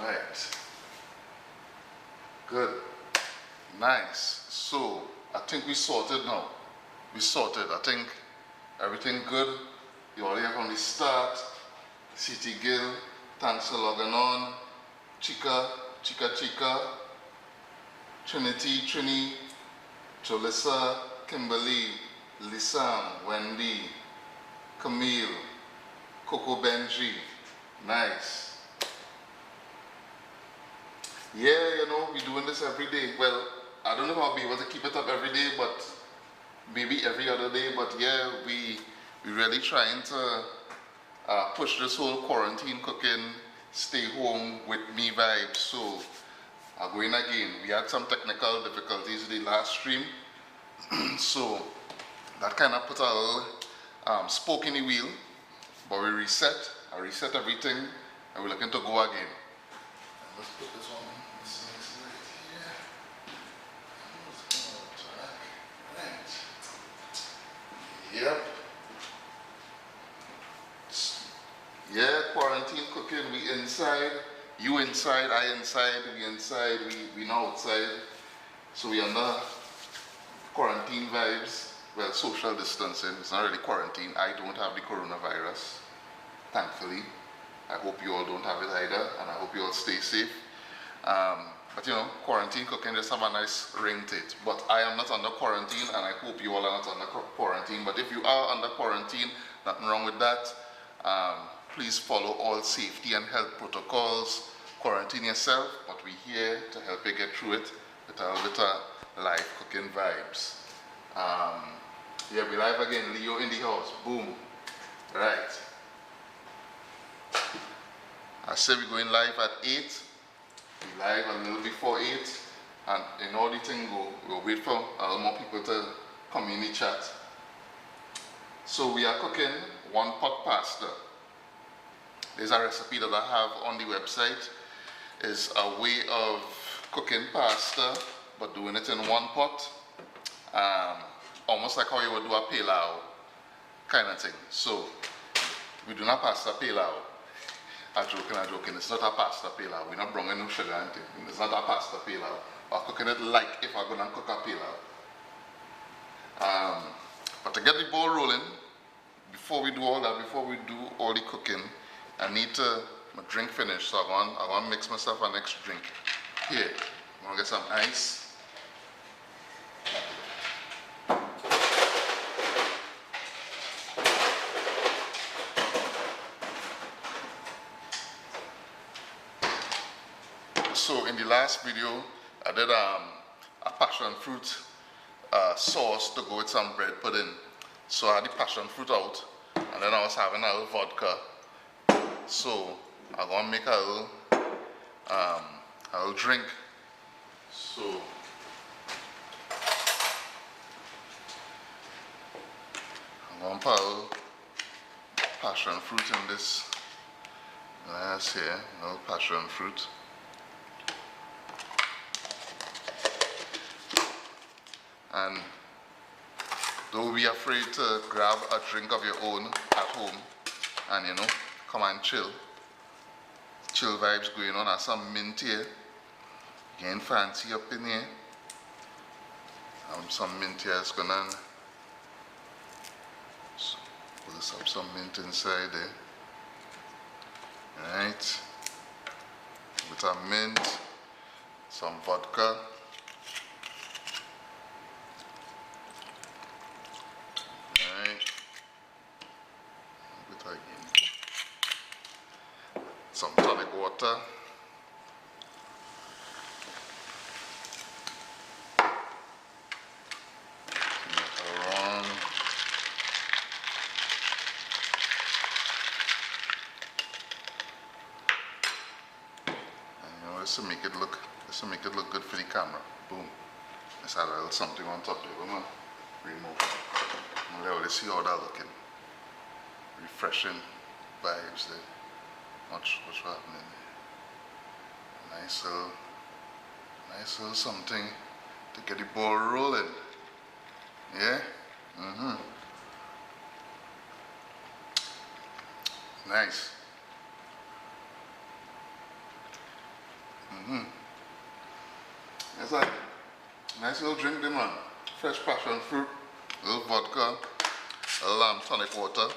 Right. Good. Nice. So I think we sorted now. We sorted. I think everything good. You all here from the start. City Gill, thanks for logging on. Chica, Trinity, Trini, Jolissa, Kimberly, Lissam, Wendy, Camille, Coco Benji. Nice. Yeah, you know, we're doing this every day. Well, I don't know if I'll be able to keep it up every day, but maybe every other day. But yeah, we really trying to push this whole quarantine cooking, stay home with me vibe. So going again. We had some technical difficulties the last stream, so that kind of put a little spoke in the wheel. But we reset. I reset everything, and we're looking to go again. Let's put this on. This next light here. Right. Yep. Yeah, quarantine cooking. We inside. You inside. I inside. We inside. We not outside. So we under quarantine vibes. Well, social distancing. It's not really quarantine. I don't have the coronavirus, thankfully. I hope you all don't have it either, and I hope you all stay safe. But you know, quarantine cooking just have a nice ring to it. But I am not under quarantine, and I hope you all are not under quarantine. But if you are under quarantine, nothing wrong with that. Please follow all safety and health protocols. Quarantine yourself, but we're here to help you get through it with a little bit of live cooking vibes. Yeah, we live again. Leo in the house. Boom. Right. I said we're going live at 8. We live a little before 8. And in all the thing go, we'll wait for a little more people to come in the chat. So we are cooking 1 pot pasta. There's a recipe that I have on the website. It's a way of cooking pasta, but doing it in 1 pot. Almost like how you would do a pilau kind of thing. So we do not pasta pilau. I'm joking. It's not a pasta pilau. We're not bringing no sugar and thing. It's not a pasta pilau. We're cooking it like if we're going to cook a pilau. But to get the ball rolling, before we do all that, before we do all the cooking, I need to, my drink finished, so I want to mix myself a next drink. Here, I'm going to get some ice. So in the last video, I did a passion fruit sauce to go with some bread pudding. So I had the passion fruit out, and then I was having a little vodka. So I'm gonna make a little drink. So I'm gonna put a little passion fruit in this glass here, a little passion fruit. And don't be afraid to grab a drink of your own at home and, you know, come and chill. Chill vibes going on. There's some mint here. Getting fancy up in here. Some mint here is going on. So, we'll just have some mint inside there. Alright. A bit of mint. Some vodka. Some tonic water. Around. And you know, this will make it look good for the camera. Boom. Let's add a little something on top there. We're gonna remove. Let's see how that looking. Refreshing vibes there. What's happening there? Nice little something to get the ball rolling. Yeah? Nice. It's like nice little drink there, man. Fresh passion fruit, a little vodka, a little tonic water,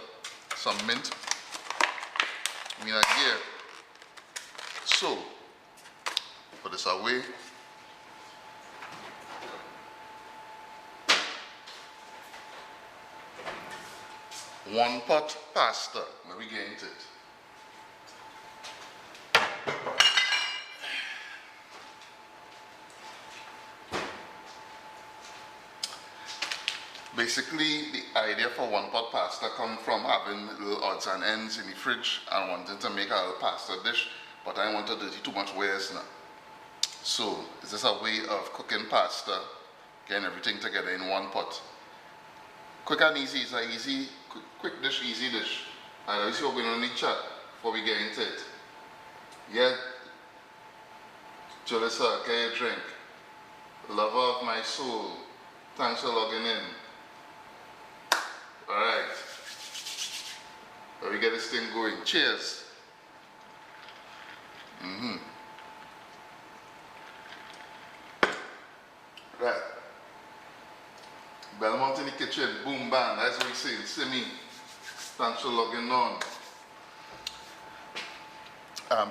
some mint. I mean, yeah. So, put this away. One pot pasta. Let me get into it. Basically, the idea for one pot pasta comes from having little odds and ends in the fridge and wanting to make a little pasta dish, but I don't want to dirty too much wares now. So, is this a way of cooking pasta, getting everything together in one pot? Quick and easy, it's an easy, quick dish, easy dish. And obviously we're going to need chat before we get into it. Yeah, Julissa, get your drink. Lover of my soul, thanks for logging in. Alright, let me get this thing going. Cheers. Right. Belmont in the kitchen, boom bang, that's what we say. Simi, thanks for logging on.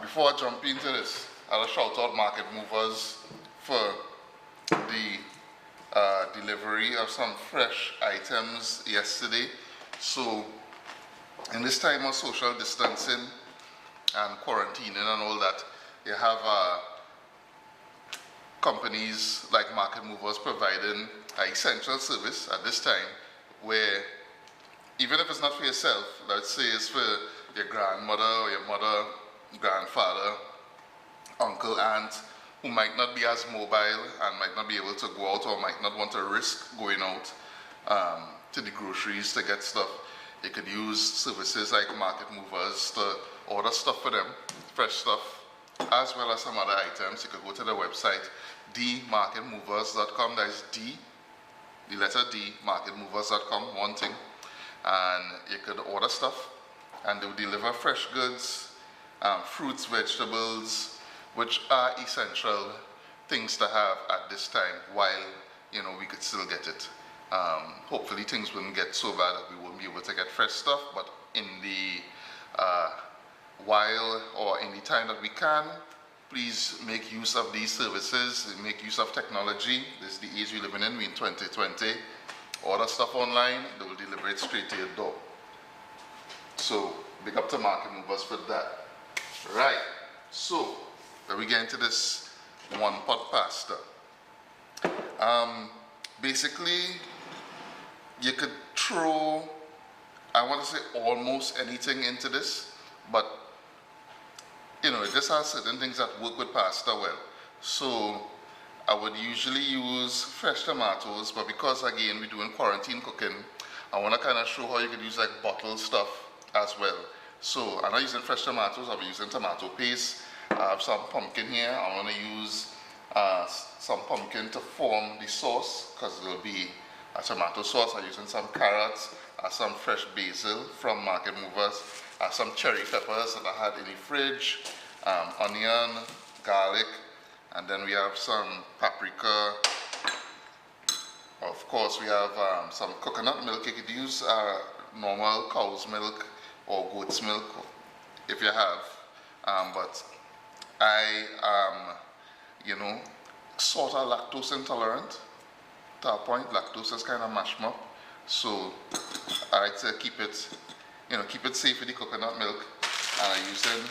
Before I jump into this, I'll shout out Market Movers for the delivery of some fresh items yesterday. So in this time of social distancing and quarantining and all that, you have companies like Market Movers providing an essential service at this time, where even if it's not for yourself, let's say it's for your grandmother or your mother, grandfather, uncle, aunt, who might not be as mobile and might not be able to go out or might not want to risk going out to the groceries to get stuff. You could use services like Market Movers to order stuff for them, fresh stuff, as well as some other items. You could go to the website dmarketmovers.com. That's D, the letter D, marketmovers.com, one thing. And you could order stuff and they'll deliver fresh goods, fruits, vegetables, which are essential things to have at this time while, you know, we could still get it. Hopefully things wouldn't get so bad that we won't be able to get fresh stuff, but in the while or any time that we can, please make use of these services, make use of technology. This is the age we're living in, we're in 2020. Order stuff online, they will deliver it straight to your door. So, big up to Market Movers for that. Right, so, let me get into this one pot pasta. Basically, you could throw, I want to say almost anything into this, but you know, it just has certain things that work with pasta well. So I would usually use fresh tomatoes, but because again we're doing quarantine cooking, I want to kind of show how you could use like bottled stuff as well. So I'm not using fresh tomatoes, I'll be using tomato paste. I have some pumpkin here. I want to use some pumpkin to form the sauce, because it will be a tomato sauce. I'm using some carrots, some fresh basil from Market Movers, some cherry peppers that I had in the fridge, onion, garlic, and then we have some paprika. Of course, we have some coconut milk. You could use normal cow's milk or goat's milk if you have, but I am, you know, sort of lactose intolerant to a point. Lactose is kind of mashed up, so I like to keep it, you know, keep it safe with the coconut milk. And I'm using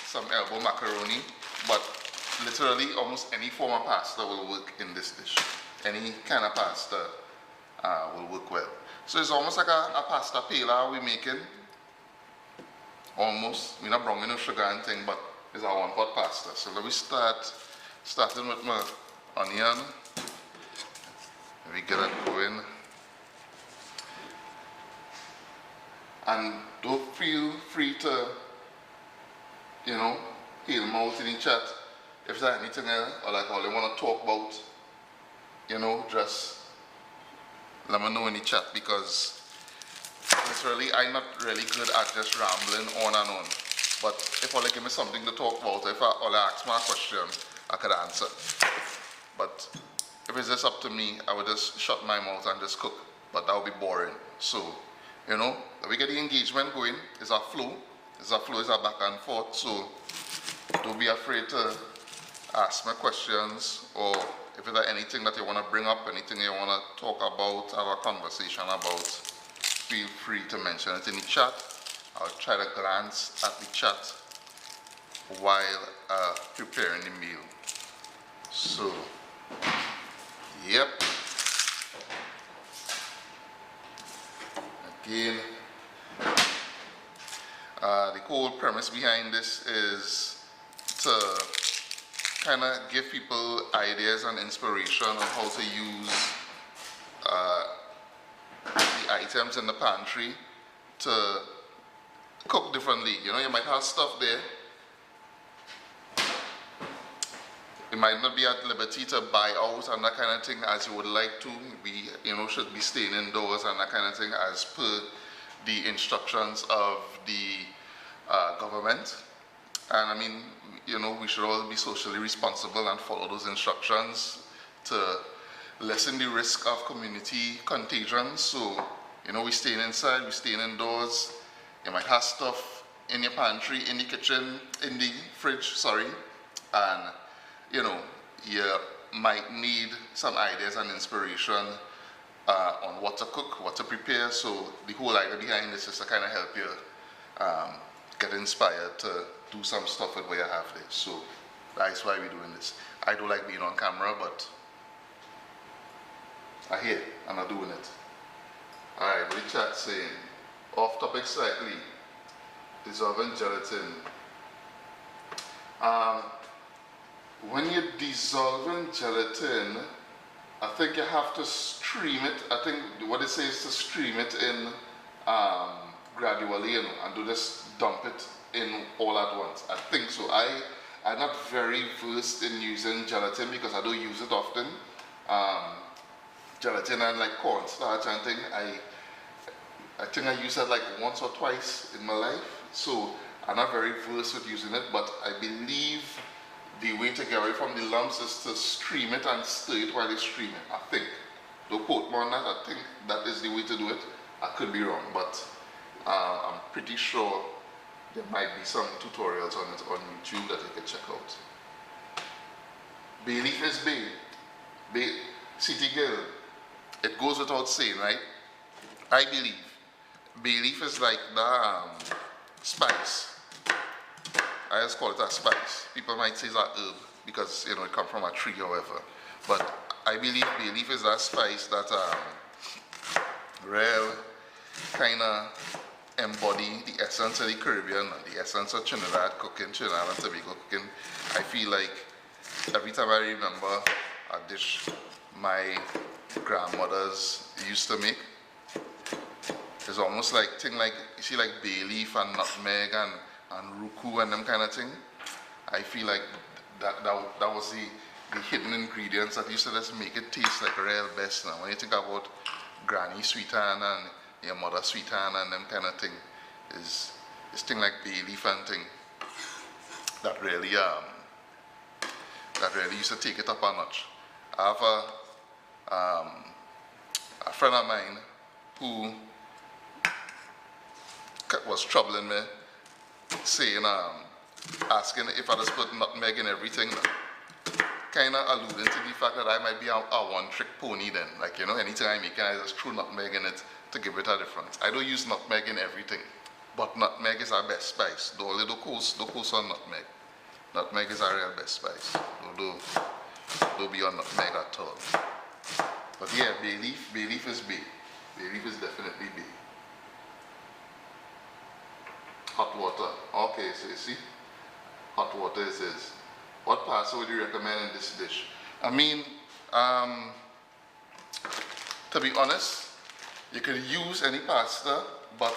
some elbow macaroni, but literally almost any form of pasta will work in this dish. Any kind of pasta will work well. So it's almost like a pasta pela we're making. Almost. We're not bringing no sugar and thing, but it's our one pot pasta. So let me starting with my onion. Let me get it going. And don't feel free to, you know, hail me out in the chat if there's anything else or like all you want to talk about, you know, just let me know in the chat, because literally I'm not really good at just rambling on and on. But if all give me something to talk about, if all I ask my question, I could answer. But if it's just up to me, I would just shut my mouth and just cook. But that would be boring. So, you know, we get the engagement going. It's a flow. It's a back and forth. So don't be afraid to ask me questions, or if there's anything that you want to bring up, anything you want to talk about, have a conversation about, feel free to mention it in the chat. I'll try to glance at the chat while preparing the meal. So, yep. Again, the whole premise behind this is to kind of give people ideas and inspiration on how to use the items in the pantry to cook differently. You know, you might have stuff there. You might not be at liberty to buy out and that kind of thing as you would like to. We, you know, should be staying indoors and that kind of thing as per the instructions of the government. And I mean, you know, we should all be socially responsible and follow those instructions to lessen the risk of community contagion. So, you know, we're staying inside, we're staying indoors. You might have stuff in your pantry, in the kitchen, in the fridge, sorry, and you know, you might need some ideas and inspiration on what to cook, what to prepare. So the whole idea behind this is to kind of help you get inspired to do some stuff with what you have there. So that's why we're doing this. I don't like being on camera, but I'm here and I'm doing it. Alright, what the chat saying? Off topic slightly. Dissolving gelatin. When you're dissolving gelatin, I think you have to stream it. I think what it says is to stream it in gradually, you know, and to just dump it in all at once. I think so. I'm not very versed in using gelatin because I don't use it often. Gelatin and like cornstarch and thing, I think I used that like once or twice in my life. So I'm not very versed with using it, but I believe the way to get away from the lumps is to stream it and stir it while it's streaming, I think. Don't quote me on that, I think that is the way to do it. I could be wrong, but I'm pretty sure there might be some tutorials on it on YouTube that you can check out. Bay leaf is bay. City girl, it goes without saying, right? I believe bay leaf is like the spice. I just call it a spice. People might say it's an herb because, you know, it comes from a tree or whatever. But I believe bay leaf is that spice that real kind of embody the essence of the Caribbean, the essence of Trinidad cooking, Trinidad and Tobago cooking. I feel like every time I remember a dish my grandmothers used to make, it's almost like thing like, you see, like bay leaf and nutmeg and ruku and them kind of thing. I feel like that was the hidden ingredients that used to just make it taste like real best. Now when you think about granny sweetan and your mother sweetan and them kind of thing, is thing like bay leaf and thing that really used to take it up a notch. I have a friend of mine who was troubling me, saying, asking if I just put nutmeg in everything, kind of alluding to the fact that I might be a one-trick pony then. Like, you know, anything I make, I just throw nutmeg in it to give it a difference. I don't use nutmeg in everything, but nutmeg is our best spice. Don't coast on nutmeg. Nutmeg is our real best spice. Don't be on nutmeg at all. But yeah, bay leaf is bay. Bay leaf is definitely bay. Hot water. Okay, so you see, hot water it is. What pasta would you recommend in this dish? I mean, to be honest, you can use any pasta, but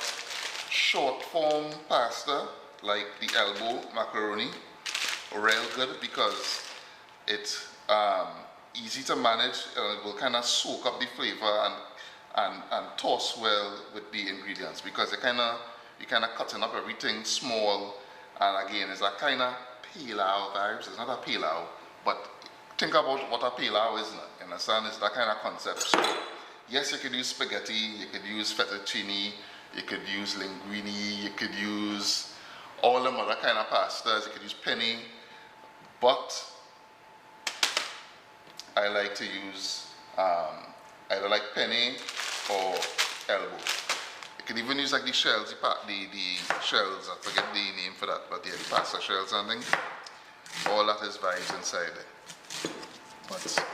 short form pasta like the elbow macaroni, real good because it's easy to manage and it will kind of soak up the flavor and toss well with the ingredients because you kind of cutting up everything small, and again it's a kind of pilau vibes. It's not a pilau, But think about what a pilau is, you understand? It's that kind of concept. So, yes, you could use spaghetti, you could use fettuccine, you could use linguine, you could use all them other kind of pastas, you could use penne, but I like to use either like penne or elbow. You could even use like the shells, the shells, I forget the name for that, but yeah, the pasta shells and things. All that is vibes inside there. But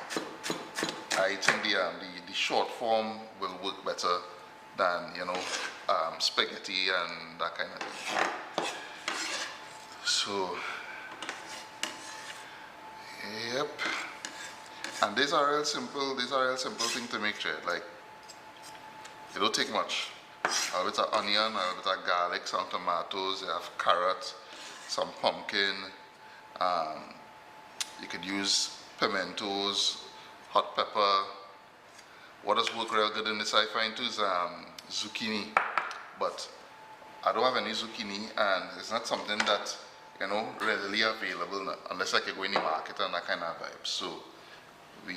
I think the short form will work better than, you know, spaghetti and that kind of thing. So, yep. And these are real simple things to make sure. Like, it don't take much. A bit of onion, a bit of garlic, some tomatoes, you have carrot, some pumpkin. You could use pimentos, hot pepper. What does work real good in this I find too is zucchini. But I don't have any zucchini, and it's not something that, you know, readily available unless I could go in the market and that kind of vibe. So we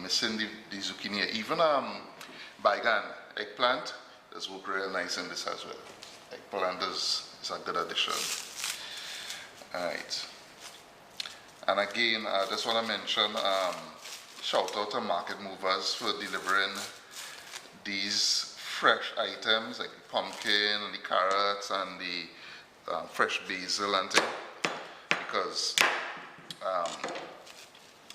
missing the zucchini. Even baigan, eggplant, does work real nice in this as well. Eggplant is a good addition. Alright. And again, I just want to mention, shout out to Market Movers for delivering these fresh items like the pumpkin and the carrots and the fresh basil and things, because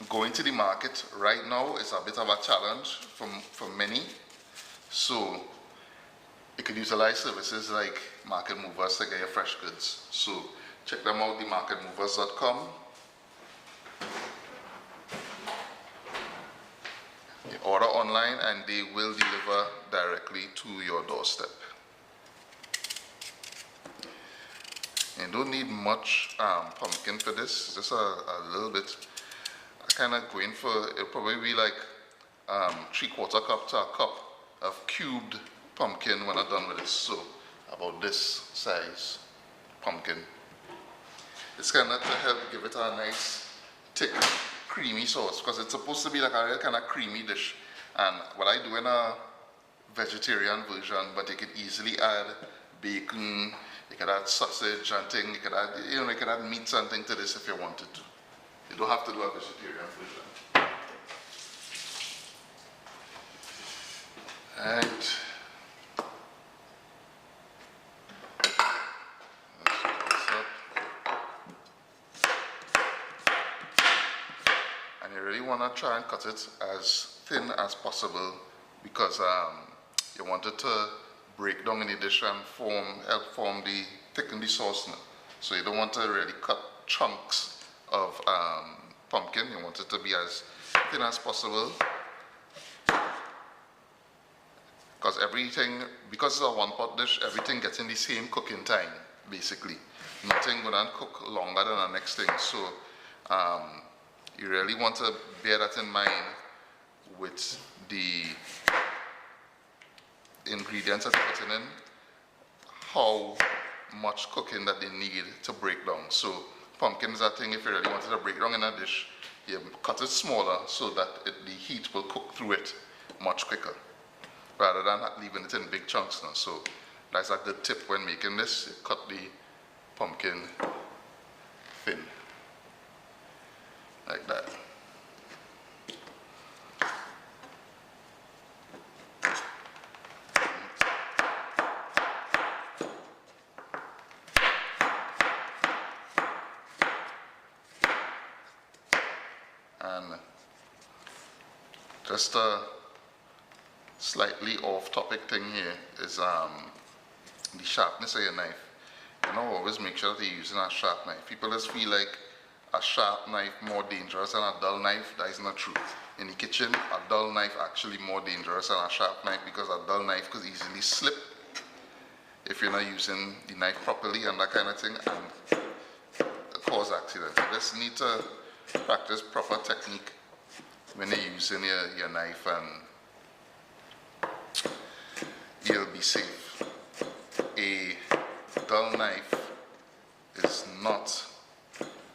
going to the market right now is a bit of a challenge for many. So you could utilize services like Market Movers to get your fresh goods. So check them out, themarketmovers.com. You order online and they will deliver directly to your doorstep. You don't need much pumpkin for this, just a little bit. I kind of going for, it'll probably be like 3/4 cup to a cup of cubed pumpkin when I'm done with this. So about this size pumpkin. It's kind of to help give it a nice thick creamy sauce, because it's supposed to be like a real kind of creamy dish. And what I do in a vegetarian version, but you could easily add bacon, you could add sausage and thing, you could add, you know, you could add meat and thing to this if you wanted to. You don't have to do a vegetarian version. Right. And you really want to try and cut it as thin as possible, because you want it to break down in the dish and help thicken the sauce now. So you don't want to really cut chunks of pumpkin. You want it to be as thin as possible, because because it's a one-pot dish, everything gets in the same cooking time, basically. Nothing gonna cook longer than the next thing. So you really want to bear that in mind with the ingredients that you're putting in, how much cooking that they need to break down. So pumpkin is that thing, if you really wanted to break down in a dish, you cut it smaller so that the heat will cook through it much quicker, rather than leaving it in big chunks now. So that's a good tip when making this. You cut the pumpkin thin, like that. And just a slightly off-topic thing here is the sharpness of your knife. You know, always make sure that you're using a sharp knife. People just feel like a sharp knife more dangerous than a dull knife. That is not true. In the kitchen, a dull knife actually more dangerous than a sharp knife, because a dull knife could easily slip if you're not using the knife properly and that kind of thing, and cause accidents. You just need to practice proper technique when you're using your knife, and you'll be safe. A dull knife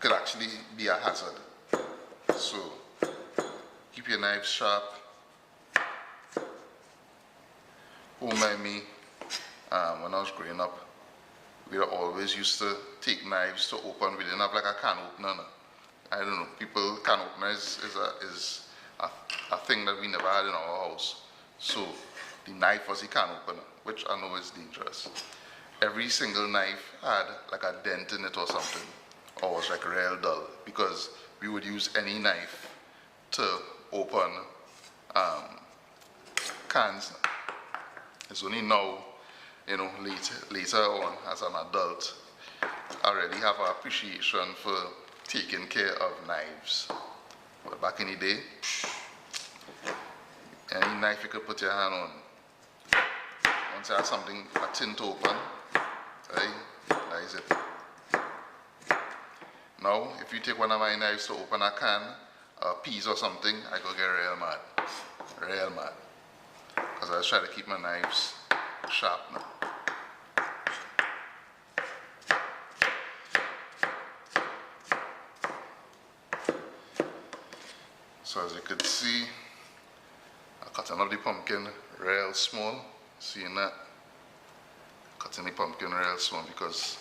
could actually be a hazard. So keep your knives sharp. By me, when I was growing up, we were always used to take knives to open. We didn't have like a can opener. No. I don't know, people, can opener is a thing that we never had in our house. So the knife was the can opener, which I know is dangerous. Every single knife had like a dent in it or something, or was like real dull, because we would use any knife to open cans. It's only now, you know, later on as an adult, I really have an appreciation for taking care of knives. But back in the day, any knife you could put your hand on, once you have something, a tin to open, right, that is it. Now, if you take one of my knives to open a can, peas or something, I go get real mad. Real mad. Because I was trying to keep my knives sharp now. So as you can see, I'm cutting up the pumpkin real small. Seeing that? Cutting the pumpkin real small because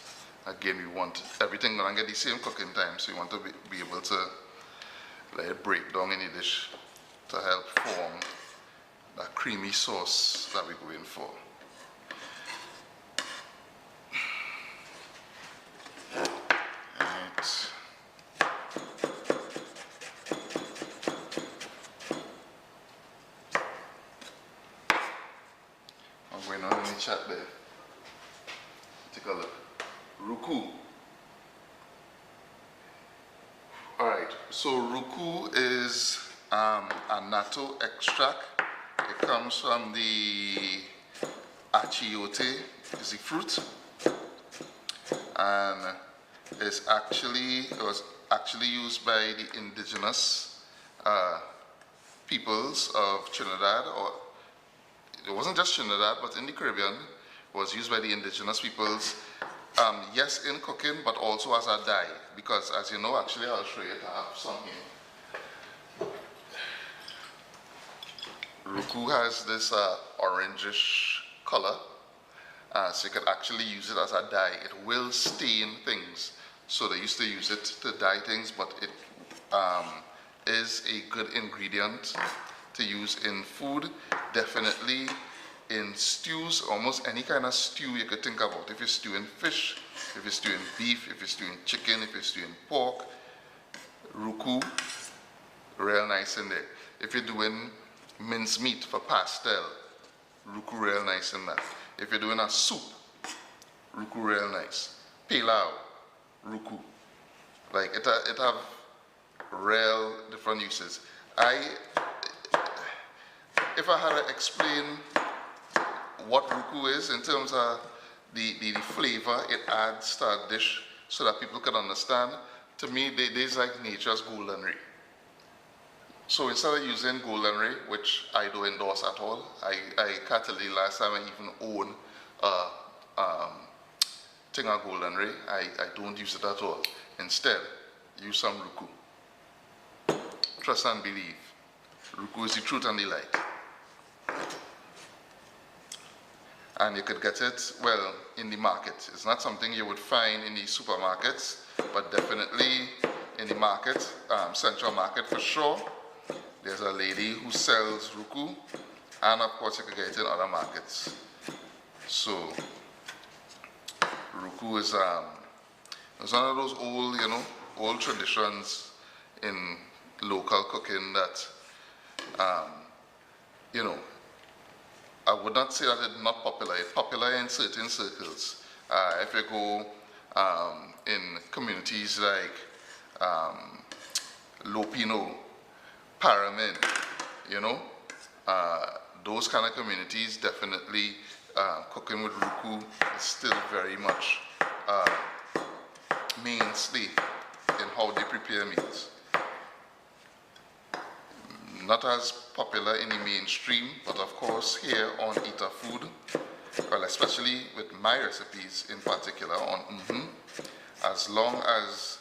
again we want everything gonna get the same cooking time, so you want to be able to let it break down in the dish to help form that creamy sauce that we're going for. Right. I'm going on in the chat there. Take a look. Ruku. Alright, so ruku is a natto extract. It comes from the achiote, is the fruit, and it was actually used by the indigenous peoples of Trinidad, or it wasn't just Trinidad, but in the Caribbean, it was used by the indigenous peoples. Yes, in cooking, but also as a dye, because as you know, actually I'll show you, I have some here. Ruku has this orangish color, so you can actually use it as a dye. It will stain things, so they used to use it to dye things, but it is a good ingredient to use in food, definitely in stews, almost any kind of stew you could think about. If you're stewing fish, if you're stewing beef, if you're stewing chicken, if you're stewing pork, ruku, real nice in there. If you're doing mincemeat for pastel, ruku real nice in that. If you're doing a soup, ruku real nice. Pilau, ruku. Like it have real different uses. If I had to explain what ruku is in terms of the flavor it adds to a dish so that people can understand, to me there's like nature's goldenry. So instead of using goldenry, which I don't endorse at all, I can't tell you last time I even own a thing of goldenry. I don't use it at all. Instead, use some ruku. Trust and believe. Ruku is the truth and the light. And you could get it, well, in the market. It's not something you would find in the supermarkets, but definitely in the market, Central Market for sure. There's a lady who sells ruku, and of course you could get it in other markets. So, ruku is it's one of those old, old traditions in local cooking that, I would not say that it's not popular. It's popular in certain circles. If you go in communities like Lopino, Paramin, those kind of communities, definitely cooking with ruku is still very much mainstay in how they prepare meats. Not as popular in the mainstream, but of course here on Eater Food, well, especially with my recipes in particular on as long as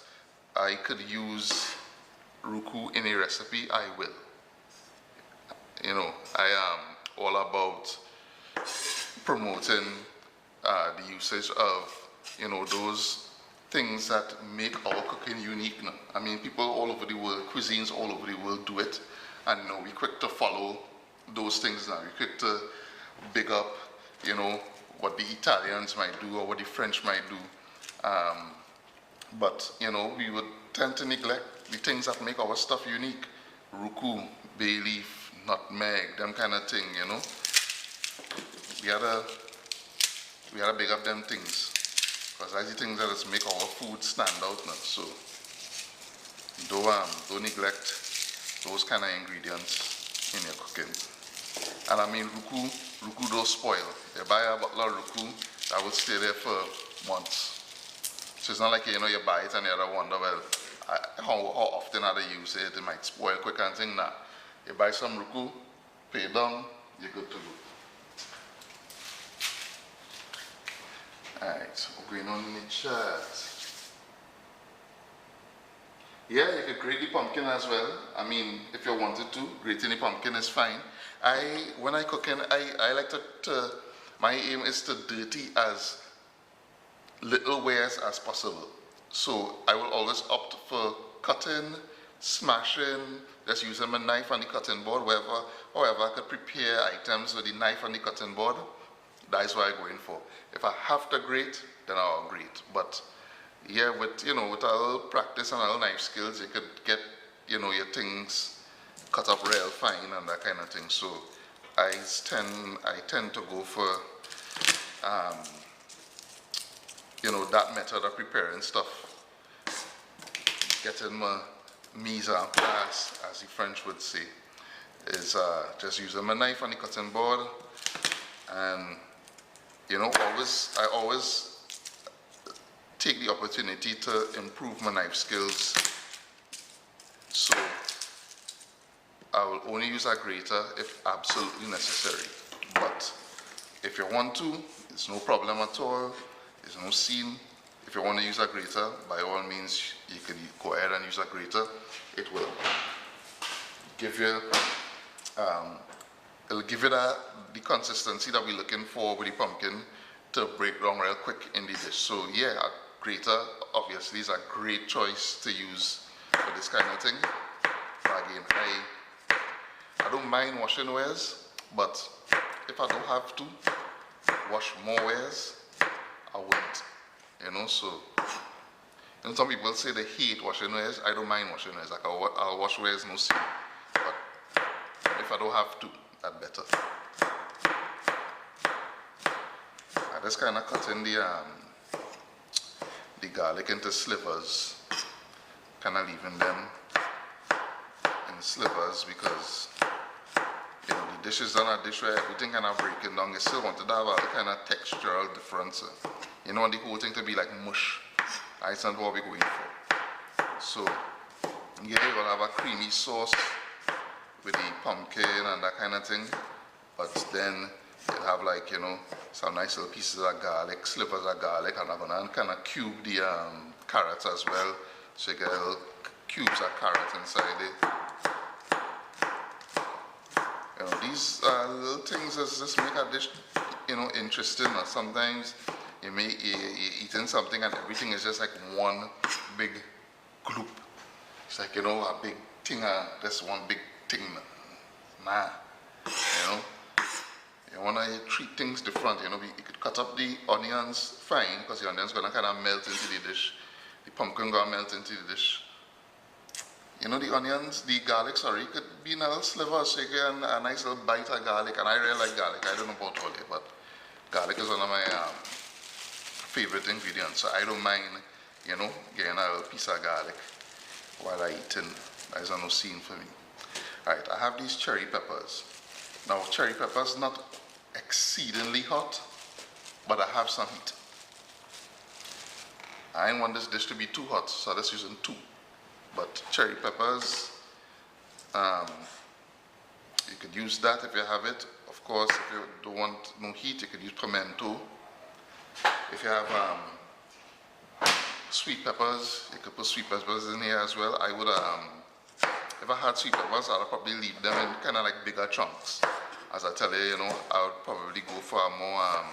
I could use ruku in a recipe, I will. You know, I am all about promoting the usage of, you know, those things that make our cooking unique now. I mean, people all over the world, cuisines all over the world do it, and you know, we're quick to follow those things now. We're quick to big up, you know, what the Italians might do or what the French might do. But, you know, we would tend to neglect the things that make our stuff unique. Ruku, bay leaf, nutmeg, them kind of thing, you know. We gotta big up them things, because that's the things that just make our food stand out now. So don't neglect those kind of ingredients in your cooking. And I mean, ruku don't spoil. You buy a bottle of ruku, that will stay there for months. So it's not like, you know, you buy it and you ever wonder, well, how often I use it, it might spoil quick and thing. Nah, you buy some ruku, pay it down, you're good to go. Alright, so we're going on in the chat. Yeah, you could grate the pumpkin as well. I mean, if you wanted to, grating the pumpkin is fine. When I cook, I like to my aim is to dirty as little wares as possible. So I will always opt for cutting, smashing, just using my knife on the cutting board, however I could prepare items with the knife on the cutting board. That's what I go in for. If I have to grate, then I'll grate. But yeah, with, you know, with a little practice and a little knife skills, you could get, you know, your things cut up real fine and that kind of thing. So I tend to go for you know, that method of preparing stuff, getting my mise en place, as the French would say, is just using my knife on the cutting board. And you know, I always take the opportunity to improve my knife skills. So I will only use a grater if absolutely necessary. But if you want to, it's no problem at all. There's no scene. If you want to use a grater, by all means, you can go ahead and use a grater. It will give you, it'll give you the consistency that we're looking for with the pumpkin to break down real quick in the dish. So yeah, a grater obviously is a great choice to use for this kind of thing. But again, I don't mind washing wares, but if I don't have to wash more wares, I wouldn't, you know. So, you know, some people say they hate washing wares. I don't mind washing wares. Like I'll wash wares, no sin. But if I don't have to, that's better. I just kind of cutting the garlic into slivers, kind of leaving them in slivers because, you know, the dish is not a dish where everything kind of breaking down. You still want to have a kind of textural difference. You don't want the whole thing to be like mush. That's not what we're going for. So, yeah, you're going to have a creamy sauce with the pumpkin and that kind of thing. But then you'll have, like, you know, some nice little pieces of garlic, slivers of garlic, and I'm going to kind of cube the carrots as well. So you get little cubes of carrots inside it. You know, these little things just make a dish, you know, interesting. Or sometimes you're eating something and everything is just like one big gloop. It's like, you know, a big thing, just one big thing. Nah, you know. You want to treat things different, you know. You could cut up the onions fine, because the onions going to kind of melt into the dish. The pumpkin going to melt into the dish. You know, the onions, the garlic, sorry, could be in a little sliver, so you get a nice little bite of garlic. And I really like garlic. I don't know about all you, but garlic is one of my favorite ingredients. So I don't mind, you know, getting a little piece of garlic while I eating. That is no scene for me. Alright, I have these cherry peppers. Now, cherry peppers not exceedingly hot, but I have some heat. I didn't want this dish to be too hot, so I'm just using 2. But cherry peppers, you could use that if you have it. Of course, if you don't want no heat, you could use pimento. If you have sweet peppers, you could put sweet peppers in here as well. I would if I had sweet peppers, I'd probably leave them in kind of like bigger chunks. As I tell you, you know, I would probably go for a more,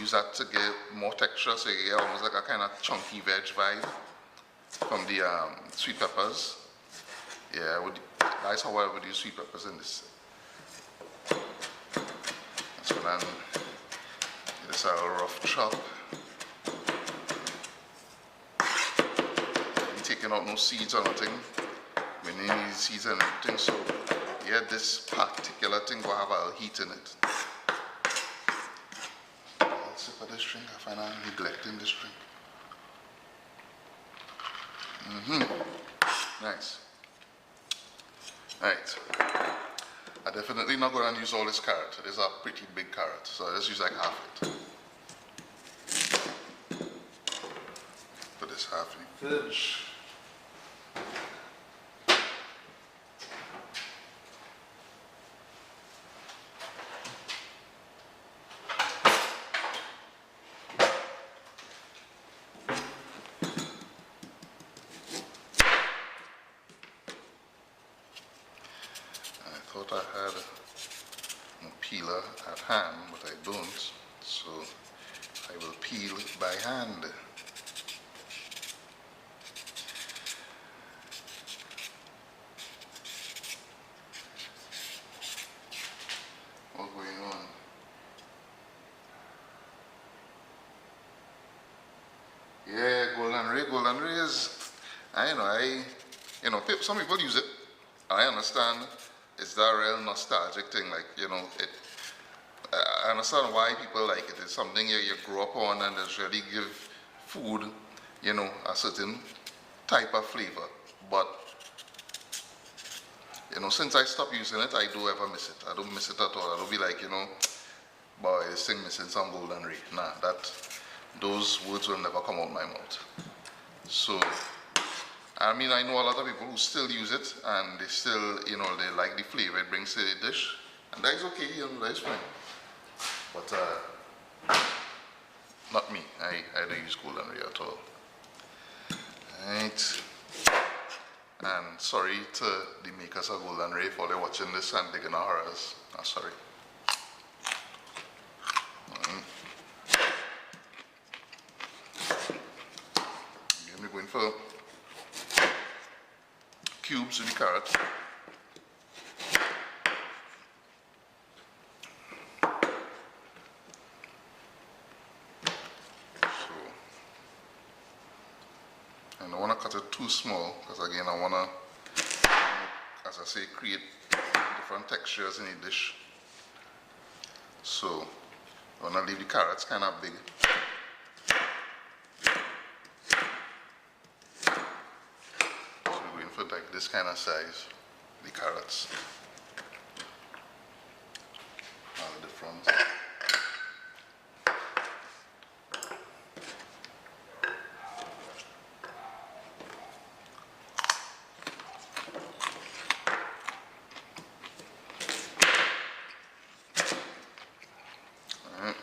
use that to get more texture, so you get almost like a kind of chunky veg vibe from the sweet peppers. Yeah, that's how I would use sweet peppers in this. So then, this a rough chop. Taking out no seeds or nothing. We need these seeds and everything, so yeah, this particular thing will have a heat in it. I'll sip of this drink. I find I'm neglecting this drink. Nice. Alright. I'm definitely not going to use all this carrot. It is a pretty big carrot, so I just use like half it. Put this half in the fridge. I thought I had a peeler at hand, but I don't, so I will peel by hand. What's going on? Yeah, golden ray is, some people use it. I understand. It's that real nostalgic thing, like, you know, I understand why people like it. It's something you grow up on, and it's really give food, you know, a certain type of flavor. But, you know, since I stopped using it, I do ever miss it. I don't miss it at all. I don't be like, you know, boy, this thing missing some golden ray. Nah, those words will never come out my mouth. So, I mean, I know a lot of people who still use it, and they still, you know, they like the flavor it brings to the dish, and that is okay, you know, that is fine. But not me. I don't use golden ray at all. Right. And sorry to the makers of golden ray for they're watching this and they're gonna harass us. I'm sorry. Again, we're going for cubes with the carrot. So, I don't want to cut it too small because again I want to, as I say, create different textures in the dish. So I want to leave the carrots kind of big. Like this kind of size, the carrots. All the different. Alright.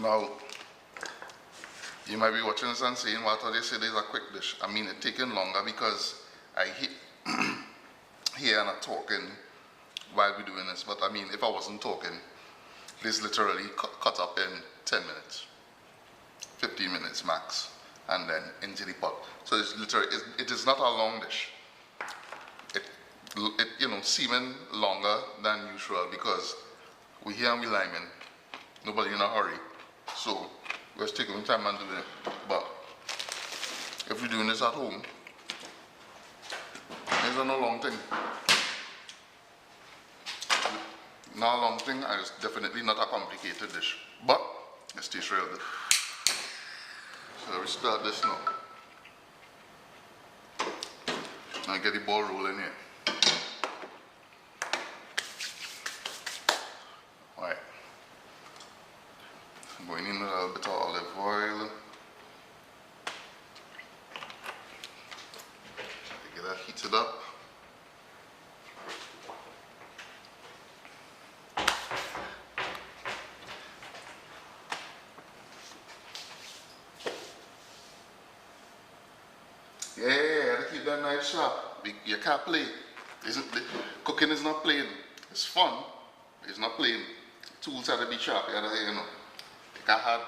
Now, you might be watching this and saying, what are they say this is a quick dish? I mean, it's taking longer because I hear and I'm talking while we're doing this. But I mean, if I wasn't talking, this literally cut up in 10 minutes, 15 minutes max, and then into the pot. So it's literally, it is not a long dish. It you know, seeming longer than usual because we're here and we're liming. Nobody in a hurry. So let's take some time and do it. But if we're doing this at home, it's not a long thing. Not a long thing, and it's definitely not a complicated dish. But it tastes real good. So we start this now. Now get the ball rolling here. Alright. Going in with a little bit of olive oil. Get that heated up. Yeah, to keep that knife sharp. You can't play. Cooking is not playing. It's fun. It's not playing. Tools have to be sharp. You know. You can't have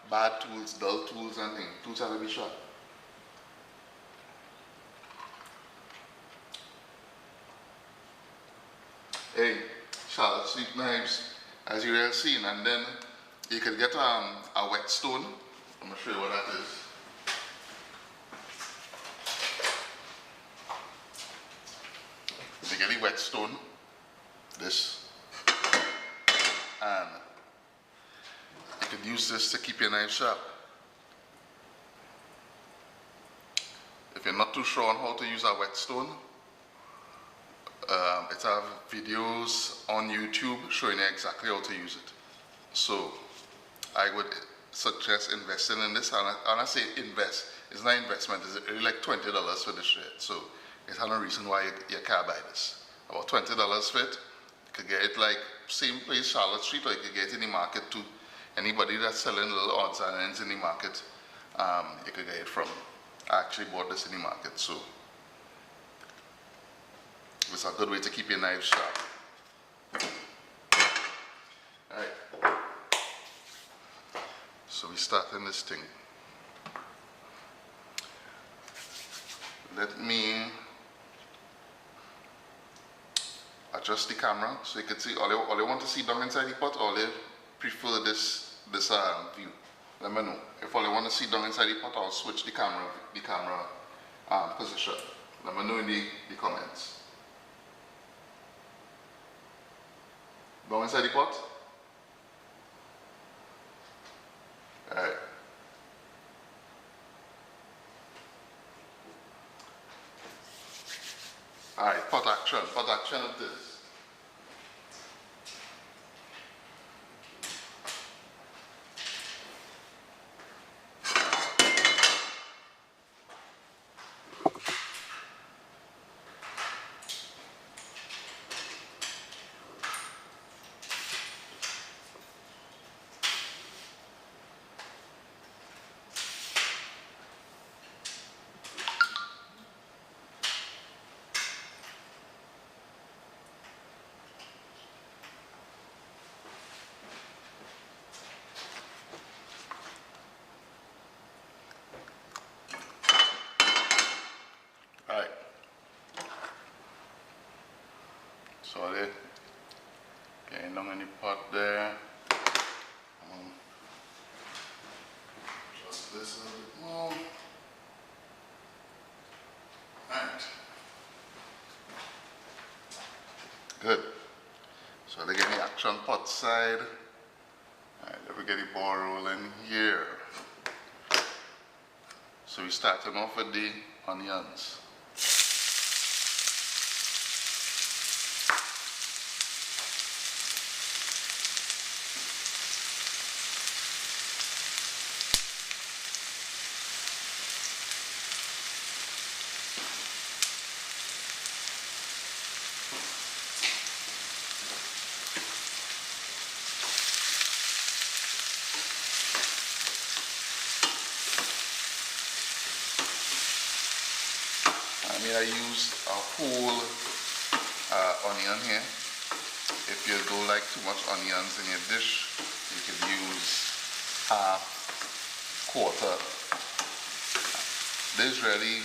bad tools, dull tools and things. Tools have to be sharp. Hey, Charlotte sweet knives, as you have seen, and then you could get a whetstone. I'm gonna show you what that is. You get the whetstone, this, and you could use this to keep your knife sharp. If you're not too sure on how to use a whetstone, it have videos on YouTube showing you exactly how to use it. So I would suggest investing in this, and I say invest, it's not investment, it's really like $20 for this shit. So it's no reason why you can't buy this. About $20 for it. You could get it like same place, Charlotte Street, or you could get it in the market too. Anybody that's selling little odds and ends in the market, you could get it from. I actually bought this in the market, so it's a good way to keep your knife sharp. Alright. So we starting this thing. Let me adjust the camera so you can see all you want to see down inside the pot, or you prefer this view. Let me know. If all you want to see down inside the pot, I'll switch the camera position. Let me know in the comments. Down inside the pot? Alright. Alright, pot action it is. Alright. So there, getting down in the pot there. Just this a little bit more. Alright. Good. So they get the action pot side. Alright, let me get the ball rolling here. So we're starting off with the onions. I used a whole onion here. If you don't like too much onions in your dish, you could use half, quarter. This really,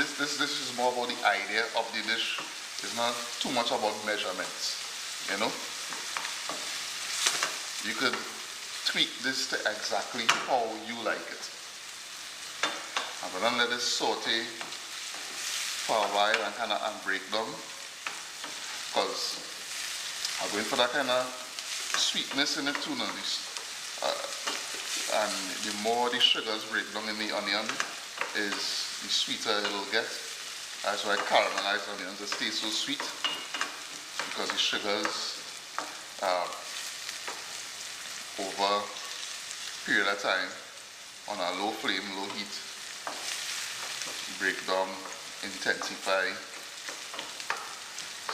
this is more about the idea of the dish. It's not too much about measurements, you know. You could tweak this to exactly how you like it. I'm going to let this saute for a while and kind of break down, because I'm going for that kind of sweetness in it too now. And the more the sugars break down in the onion, the sweeter it will get. That's why caramelized onions, they stay so sweet, because the sugars over a period of time on a low flame, low heat, break down, intensify.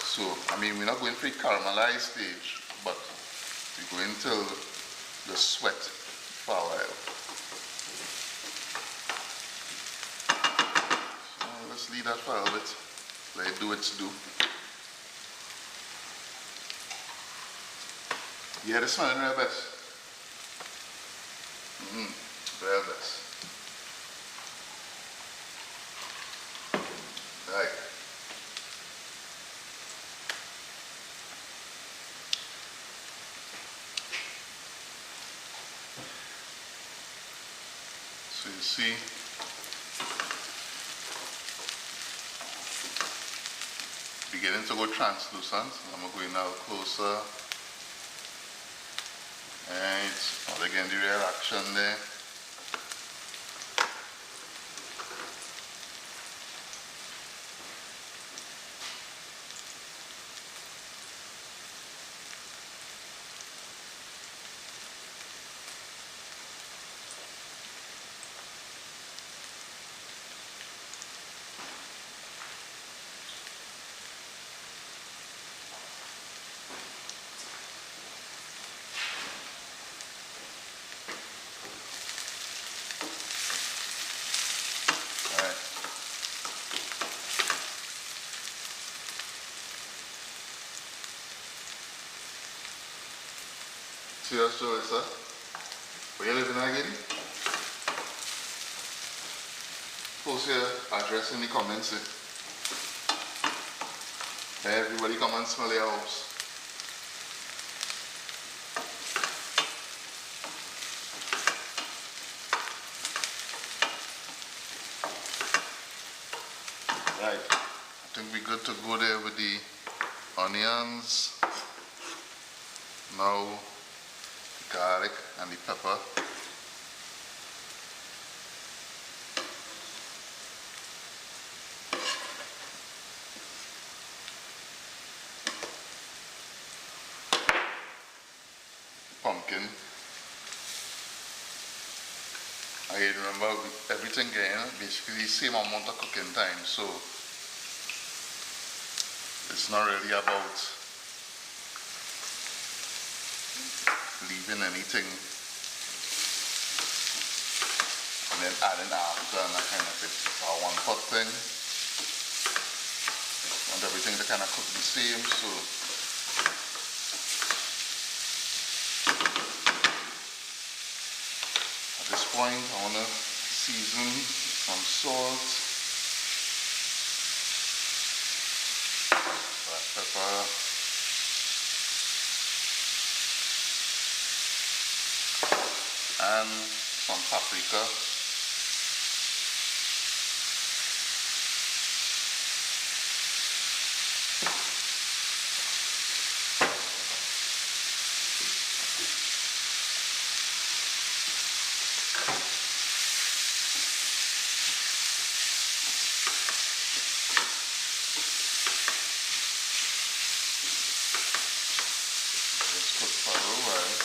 So, I mean, we're not going for a caramelized stage, but we're going till the sweat for a while. just leave that for a little bit. Let it do its do. You hear the smelling real best? Real best. Right. So you see, beginning to go translucent. I'm going now closer. And well, again, the reaction there. See that story, sir? Where you living again? Post your address in the comments. Everybody come and smell your house. Right. I think we're good to go there with the onions. Now garlic and the pepper. Pumpkin. I remember everything again, basically the same amount of cooking time, so it's not really about leaving anything and then adding after and that kind of thing. It's a one pot thing. Want everything to kind of cook the same, so at this point I want to season some salt, black pepper, and some paprika. Let's cook for a while.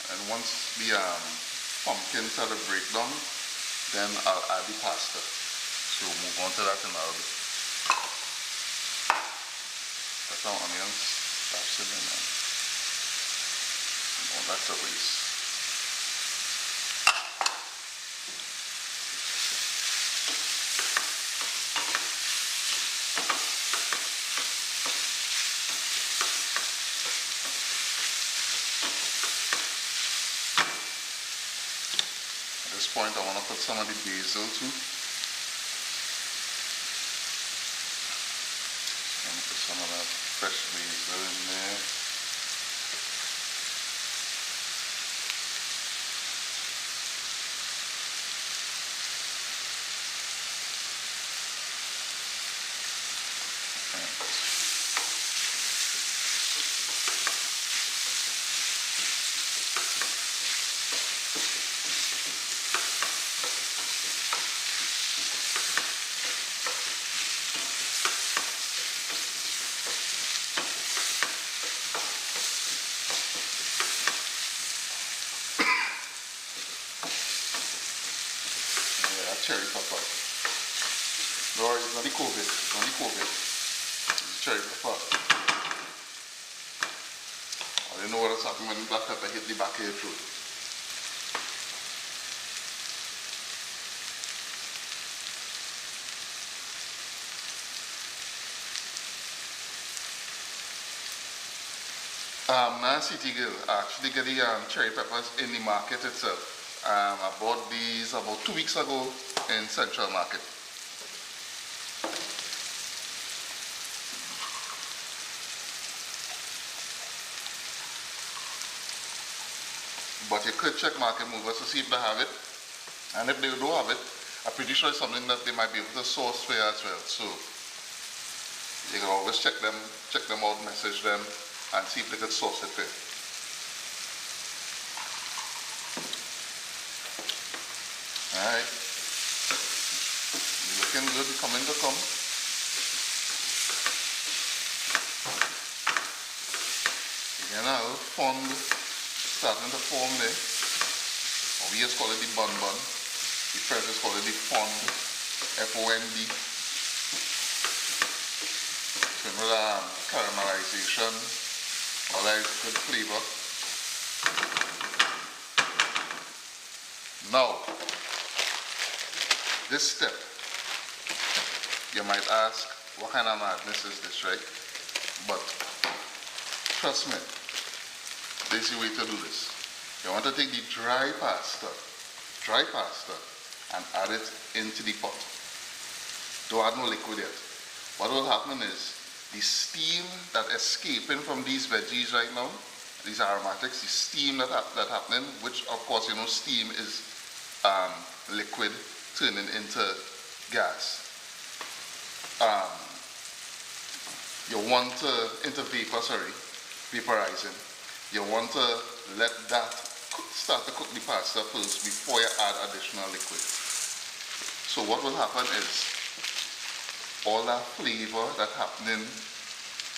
And once the pumpkin start to break down, then I'll add the pasta. So move on to that in a little bit. That's our onions, wraps them in and all that to waste. At this point I want to put some of the basil too. I'm going to put some of that fresh basil in there. Cherry pepper. No, it's not the COVID. It's not the COVID. It's cherry pepper. I don't know what's happening when black pepper hit the back of your throat. Now City Girl actually get the cherry peppers in the market itself. I bought these about 2 weeks ago in Central Market. But you could check Market Movers to see if they have it. And if they don't have it, I'm pretty sure it's something that they might be able to source for you as well. So you can always check them out, message them, and see if they can source it for you. Alright. You're looking good, you're coming to come. You know, fond starting to form there. Or we just call it the bun bun. The French just call it the fond, F-O-N-D. Similar caramelization, all that is good flavor. Now, this step, you might ask, what kind of madness is this, right? But trust me, this is the way to do this. You want to take the dry pasta, and add it into the pot. Don't add no liquid yet. What will happen is, the steam that escaping from these veggies right now, these aromatics, the steam that happening, which of course you know steam is liquid turning into gas. You want to, into vapor, vaporizing. You want to let that start to cook the pasta first before you add additional liquid. So what will happen is all that flavor that's happening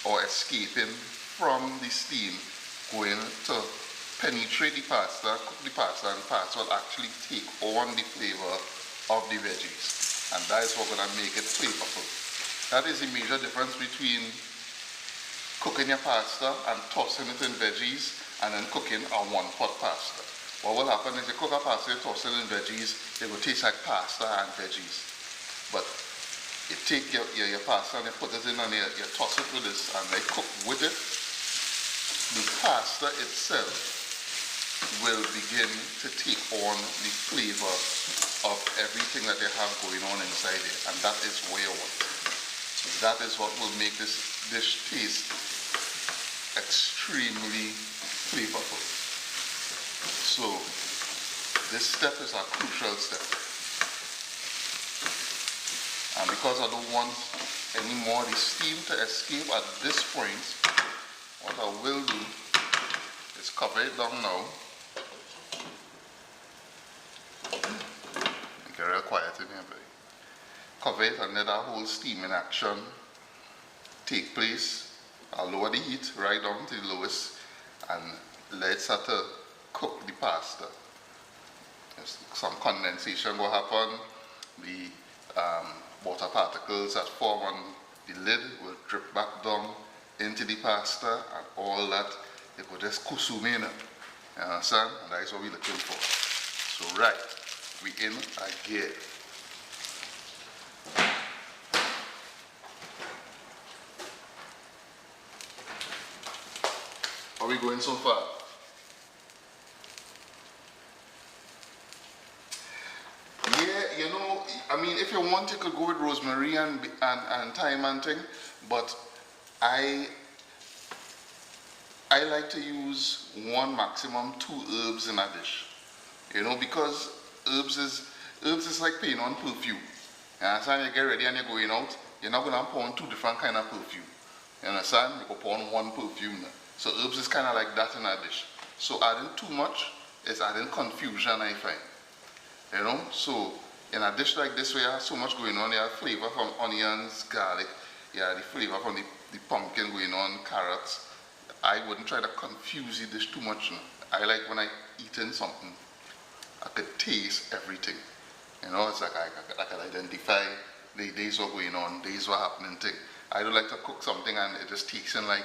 or escaping from the steam going to penetrate the pasta, cook the pasta, and the pasta will actually take on the flavor of the veggies. And that is what's going to make it flavorful. That is the major difference between cooking your pasta and tossing it in veggies and then cooking a one-pot pasta. What will happen is you cook a pasta, you toss it in veggies, it will taste like pasta and veggies. But you take your pasta and you put it in and you toss it with this and they cook with it. The pasta itself will begin to take on the flavor of everything that they have going on inside it, and that is what you want. That is what will make this dish taste extremely flavorful. So this step is a crucial step. And because I don't want any more of the steam to escape at this point, what I will do is cover it down now. Get real quiet in here, baby. Cover it and let that whole steaming action take place. I'll lower the heat right down to the lowest and let it start to cook the pasta. There's some condensation will happen. The water particles that form on the lid will drip back down into the pasta, and all that, it will just consume in it. You understand? And that is what we're looking for. So right, we in again. How are we going so far? Yeah, you know, I mean, if you want, you could go with rosemary and thyme and thing, but I like to use one, maximum 2 herbs in a dish. You know, because herbs is like putting on perfume. You understand? You get ready and you're going out, you're not going to pour on 2 different kind of perfume. You understand? You go pour on 1 perfume now. So herbs is kind of like that in a dish. So adding too much is adding confusion, I find. You know, so in a dish like this where you have so much going on, you have flavor from onions, garlic, you have the flavor from the pumpkin going on, carrots. I wouldn't try to confuse the dish too much. I like when I eating something, I could taste everything. You know, it's like I can identify days were going on, days were happening thing. I don't like to cook something and it just tasting like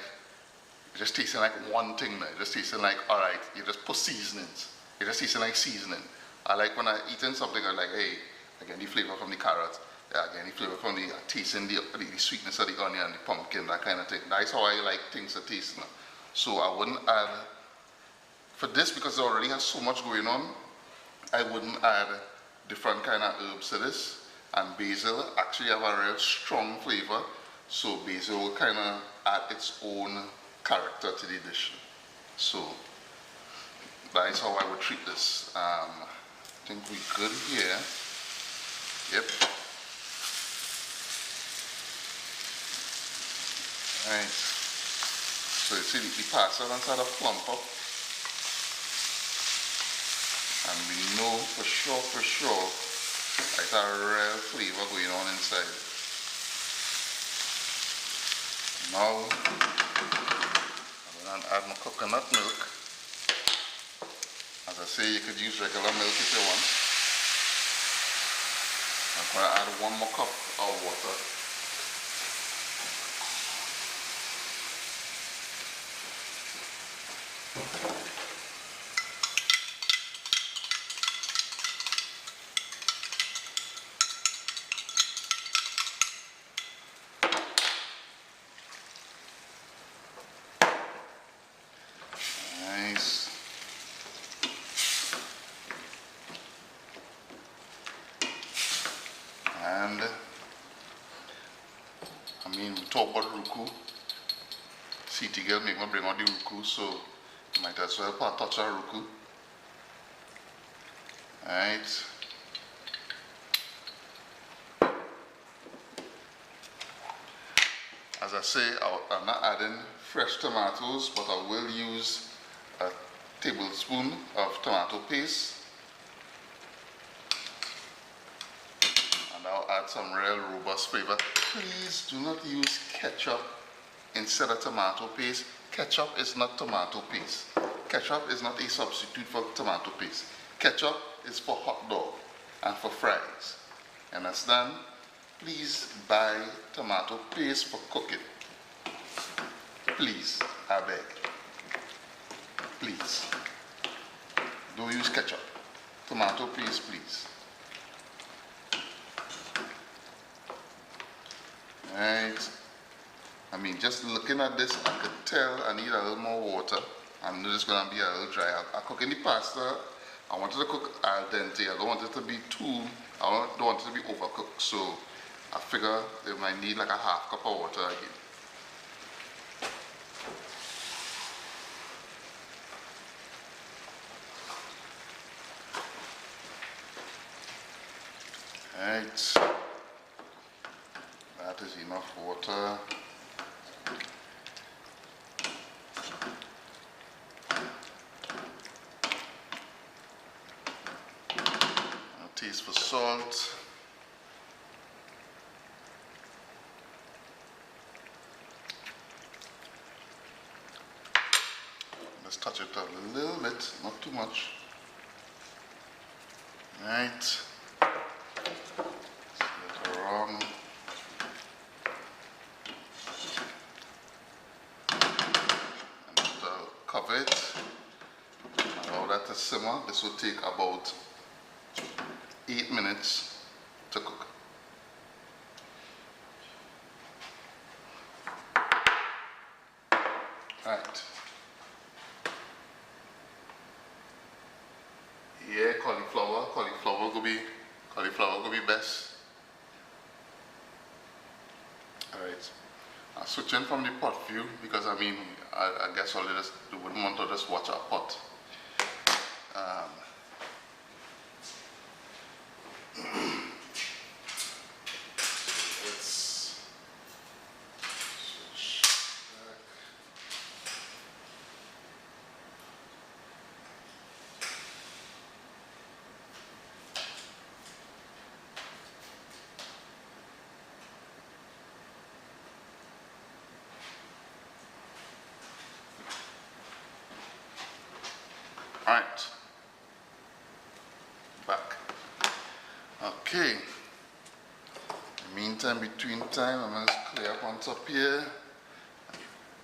one thing now. It just tasting like, alright, you just put seasonings. It just tasting like seasoning. I like when I eating something, I'm like, hey, I get the flavor from the carrot. Yeah, I get the flavor from the tasting the sweetness of the onion, the pumpkin, that kind of thing. That's how I like things to taste now. So I wouldn't add, for this, because it already has so much going on, I wouldn't add different kind of herbs to this. And basil actually have a real strong flavor, so basil will kind of add its own character to the dish. So that is how I would treat this. I think we're good here. Yep. Right. So you see the pasta done sort of plump up. And we know for sure, there's a real flavor going on inside. Now, I'm going to add my coconut milk. As I say, you could use regular milk if you want. I'm going to add 1 more cup of water. Nice. And I mean, we talk about ruku. City girl make me bring out the ruku, so you might as well put a touch of ruku. Right. As I say, I'm not adding fresh tomatoes, but I will use a tablespoon of tomato paste. And I'll add some real robust flavor. Please do not use ketchup instead of tomato paste. Ketchup is not tomato paste. Ketchup is not a substitute for tomato paste. Ketchup is for hot dog and for fries. Understand? Please buy tomato paste for cooking. Please, I beg. Please. Don't use ketchup. Tomato paste, please. Right. I mean, just looking at this, I could tell I need a little more water. I know it's going to be a little dry. I'm cooking the pasta. I wanted to cook al dente. I don't want it to be I don't want it to be overcooked. So I figure it might need like a half cup of water again. Right. That is enough water. Taste for salt. Let's touch it a little bit, not too much. Right. Little wrong. And cover it. Allow that to simmer. This will take about 8 minutes to cook. Right. Yeah, cauliflower could be best. Alright. I'm switching from the pot view because I mean I guess you wouldn't want to just watch our pot. Alright, back. Okay, I mean between time, I'm going to clear up on top here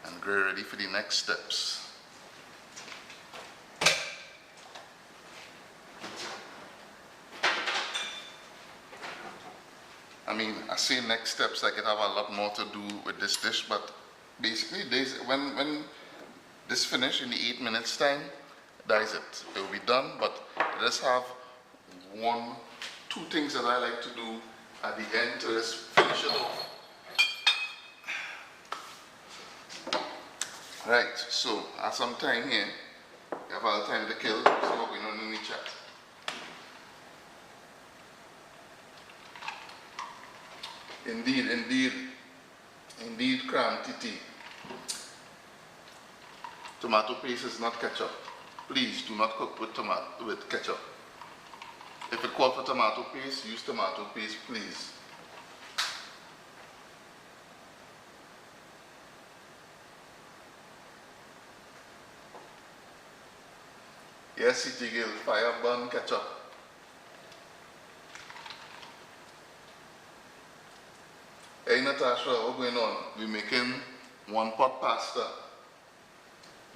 and get ready for the next steps. I mean, I say next steps, I could have a lot more to do with this dish, but basically, when this finish in the 8 minutes time, that is it. It will be done, but I just have two things that I like to do at the end to just finish it off. Right, so I have some time here. We have all the time to kill, so we're going on in the chat. Indeed, cram titi. Tomato paste is not ketchup. Please do not cook with ketchup. If it calls for tomato paste, use tomato paste, please. Yes, City Gill, fire burn ketchup. Hey Natasha, what's going on? We're making one pot pasta.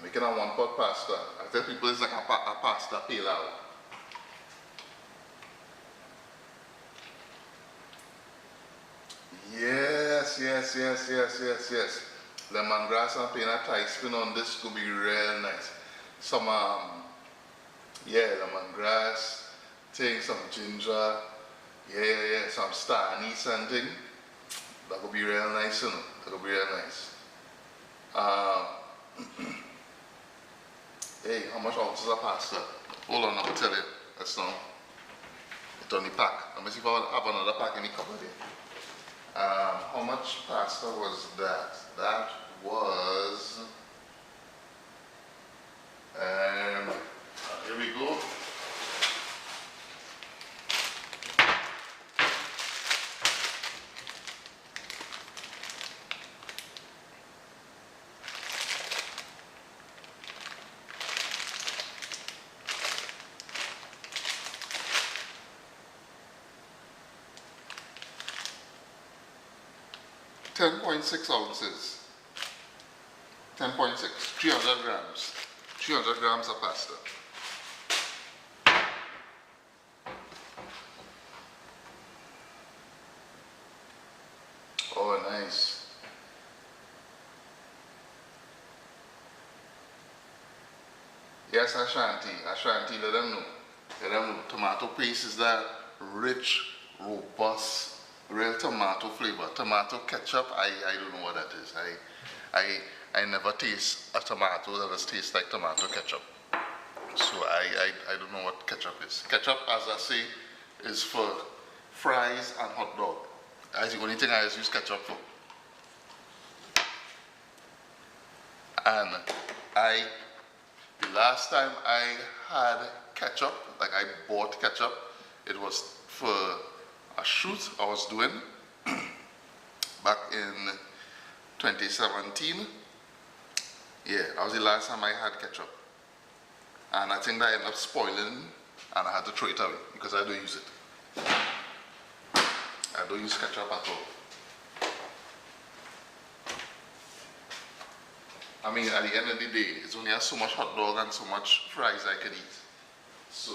Making a one pot pasta. I tell people it's like a pasta pilau. Yes. Lemongrass and putting a Thai spin on this could be real nice. Some lemongrass, take some ginger, some star anise and thing. That could be real nice, you know. That could be real nice. Hey, how much ounces of pasta? Hold on, I'll tell you. That's not. It's on the pack. Let me see if I have another pack in the cupboard here. How much pasta was that? That was. Here we go. .6 ounces. 10.6, 300 grams. 300 grams of pasta. Oh, nice. Yes, Ashanti, let them know. Let them know. Tomato paste is that rich, robust, real tomato flavor. Tomato ketchup, I don't know what that is. I never taste a tomato that just tastes like tomato ketchup. So I don't know what ketchup is. Ketchup, as I say, is for fries and hot dog. That's the only thing I use ketchup for. And the last time I had ketchup, like I bought ketchup, it was for a shoot I was doing back in 2017. Yeah, that was the last time I had ketchup. And I think that ended up spoiling and I had to throw it away because I don't use it. I don't use ketchup at all. I mean, at the end of the day, it's only so much hot dog and so much fries I can eat. So,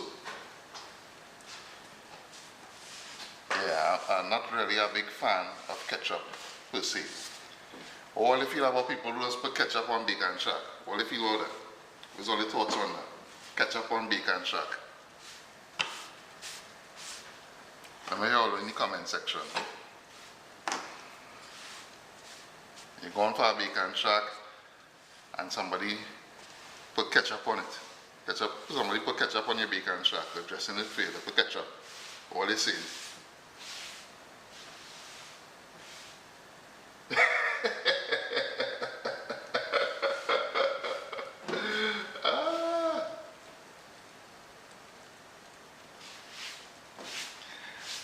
yeah, I'm not really a big fan of ketchup per se. All I feel about people who just put ketchup on bacon shack. All I feel about that. What's all the thoughts on that? Ketchup on bacon shack. Let me hear all in the comment section. You're going for a bacon shack and somebody put ketchup on it. Somebody put ketchup on your bacon shack. They're dressing it for you. They put ketchup. What they saying?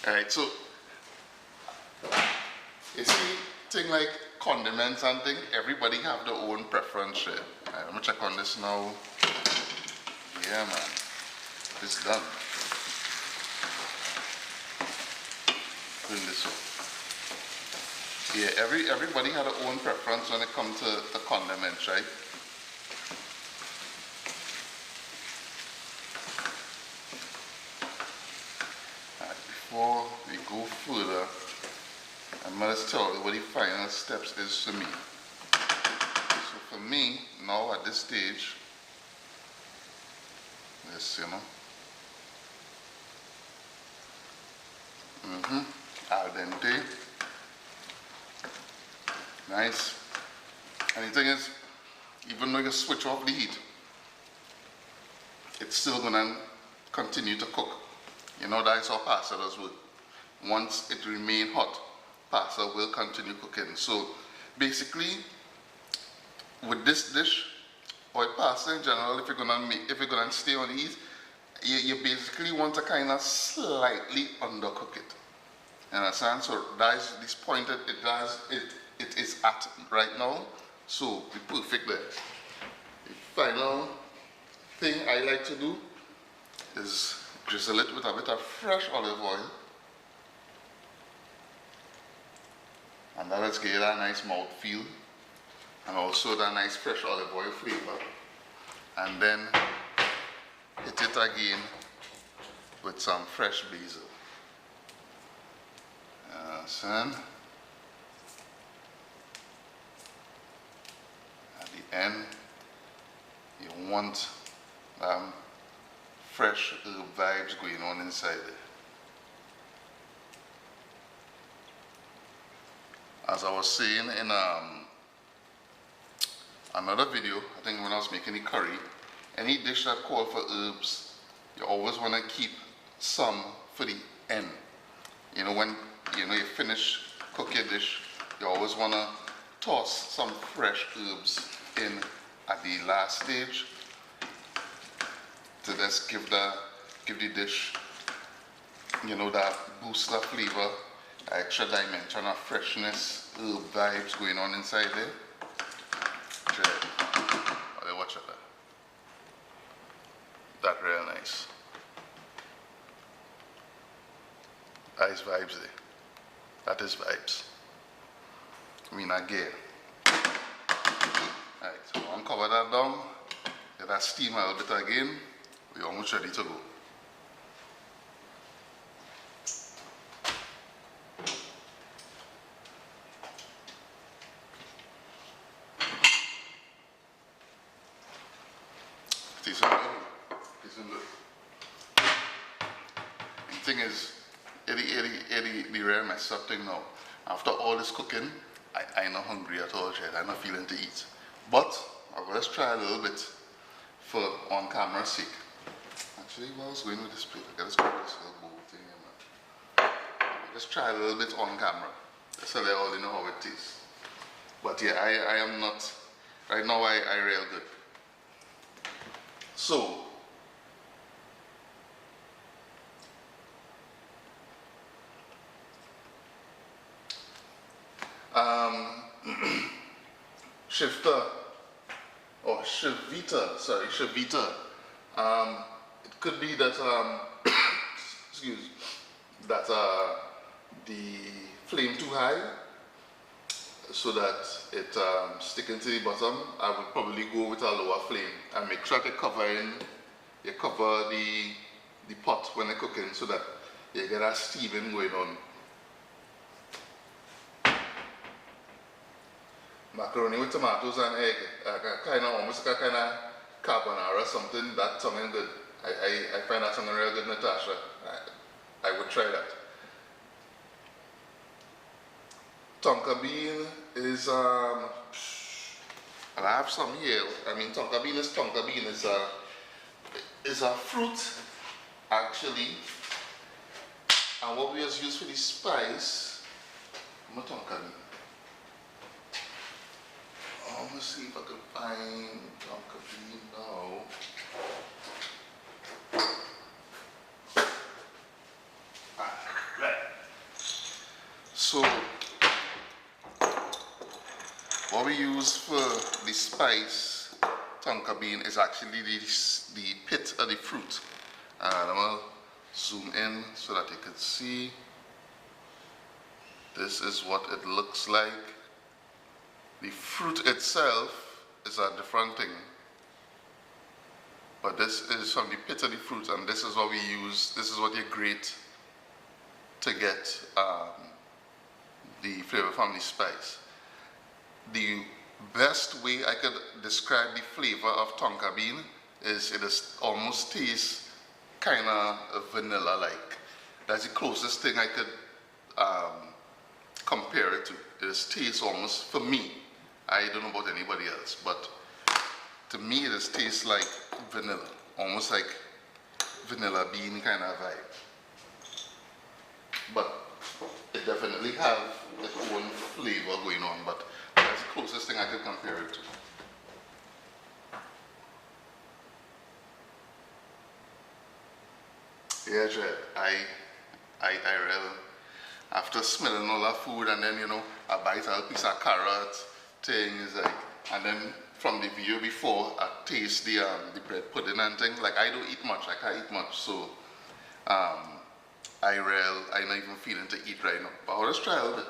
Alright, so you see, thing like condiments and thing, everybody have their own preference here. Alright, let me check on this now. Yeah, man, it's done. Bring this up. Yeah, everybody had their own preference when it comes to the condiments, right? Before we go further, I must tell you what the final steps is for me. So for me, now at this stage, this, you know, al dente, nice. And the thing is, even though you switch off the heat, it's still gonna continue to cook. You know, that's how pasta does work. Once it remains hot, pasta will continue cooking. So basically, with this dish, or pasta in general, if you're gonna stay on the heat, you basically want to kind of slightly undercook it. You understand? So that is this point that it is at right now. So be perfect there. The final thing I like to do is drizzle it with a bit of fresh olive oil, and that is give it a nice mouth feel, and also that nice fresh olive oil flavor. And then hit it again with some fresh basil. And at the end, you want fresh herb vibes going on inside there. As I was saying in another video, I think when I was making the curry, any dish that calls for herbs, you always want to keep some for the end. You know, when you finish cook your dish, you always want to toss some fresh herbs in at the last stage to just give the dish, you know, that boost of flavor, extra dimension of freshness, herb vibes going on inside there. Watch out there. That real nice. Nice vibes there. That is vibes. I mean again. Alright, so uncover that down. Let that steam a little bit again. We're almost ready to go. Tasting good. Tasting good. The thing is, the rare mess up thing now. After all this cooking, I'm not hungry at all yet. I'm not feeling to eat. But I'm going to try a little bit for on camera sake. Actually, while I was going with this plate, I got to grab this little bowl thing here, man. Just try a little bit on camera, so they already know how it tastes. But yeah, I am not, right now I real good. So, shifter, or Chivita, sorry, Chivita. It could be that, excuse, that the flame too high, so that it sticking to the bottom. I would probably go with a lower flame and make sure to you cover the pot when you're cooking, so that you get a steaming going on. Macaroni with tomatoes and egg, almost like a kind of carbonara or something. That sounding good. I find that sounding real good, Natasha. I would try that. Tonka bean is I have some here. I mean, tonka bean is a fruit actually, and what we just use for the spice. Tonka bean. I'm gonna see if I can find tonka bean now. Right. So what we use for the spice tonka bean is actually the pit of the fruit. And I'm gonna zoom in so that you can see. This is what it looks like. The fruit itself is a different thing. But this is from the pit of the fruit, and this is what we use. This is what you grate to get the flavor from the spice. The best way I could describe the flavor of tonka bean is it is almost tastes kind of vanilla-like. That's the closest thing I could compare it to. It tastes almost, for me, I don't know about anybody else, but to me it tastes like vanilla, almost like vanilla bean kind of vibe. But it definitely has its own flavor going on, but that's the closest thing I could compare it to. Yeah, Jed, I really, after smelling all that food and then, you know, I bite a piece of carrot, things like, and then from the video before, I taste the bread pudding and things. Like, I don't eat much, I can't eat much, so I'm not even feeling to eat right now. But I'll just try a little bit.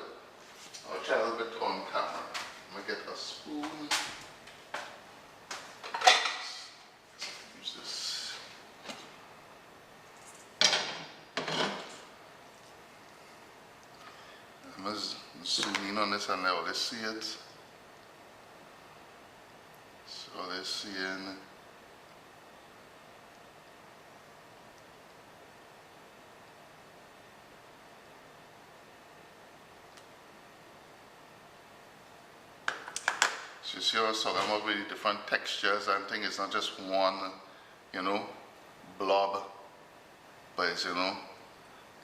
I'll try a little bit on camera. I'm gonna get a spoon. Use this. I'm gonna zoom in on this and now let's see it. So let's see in. So you see how I was talking about really different textures and things. It's not just one, you know, blob, but it's, you know,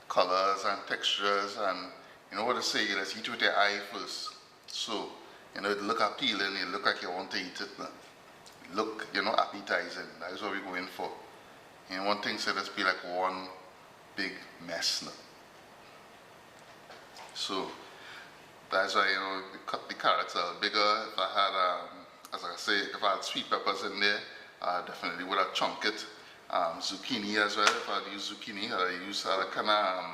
colors and textures, and you know what I say, let's eat with your eye first. So, you know, it look appealing, it look like you want to eat it. Look, you know, appetizing. That's what we're going for. You know, one thing said let's be like one big mess now. So that's why, you know, cut the carrots a little bigger. If I had, as I say, if I had sweet peppers in there, I definitely would have chunked it. Zucchini as well. If I had used zucchini, I'd use kind of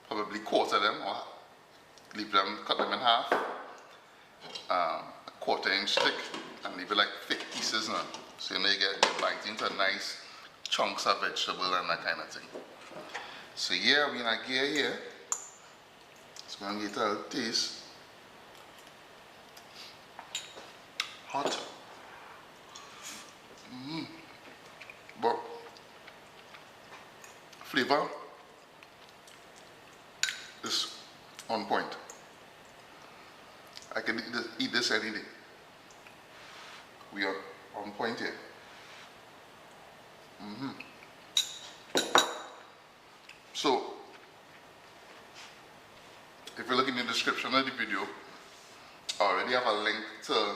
probably quarter them or leave them, cut them in half. A quarter-inch thick and leave it like thick pieces now. So you know you get bite into nice chunks of vegetable and that kind of thing. So yeah, we're in a gear here. It's going to get a little taste. Hot. But flavor is on point. I can eat this any day. We are on point here. So, if you look in the description of the video, I already have a link to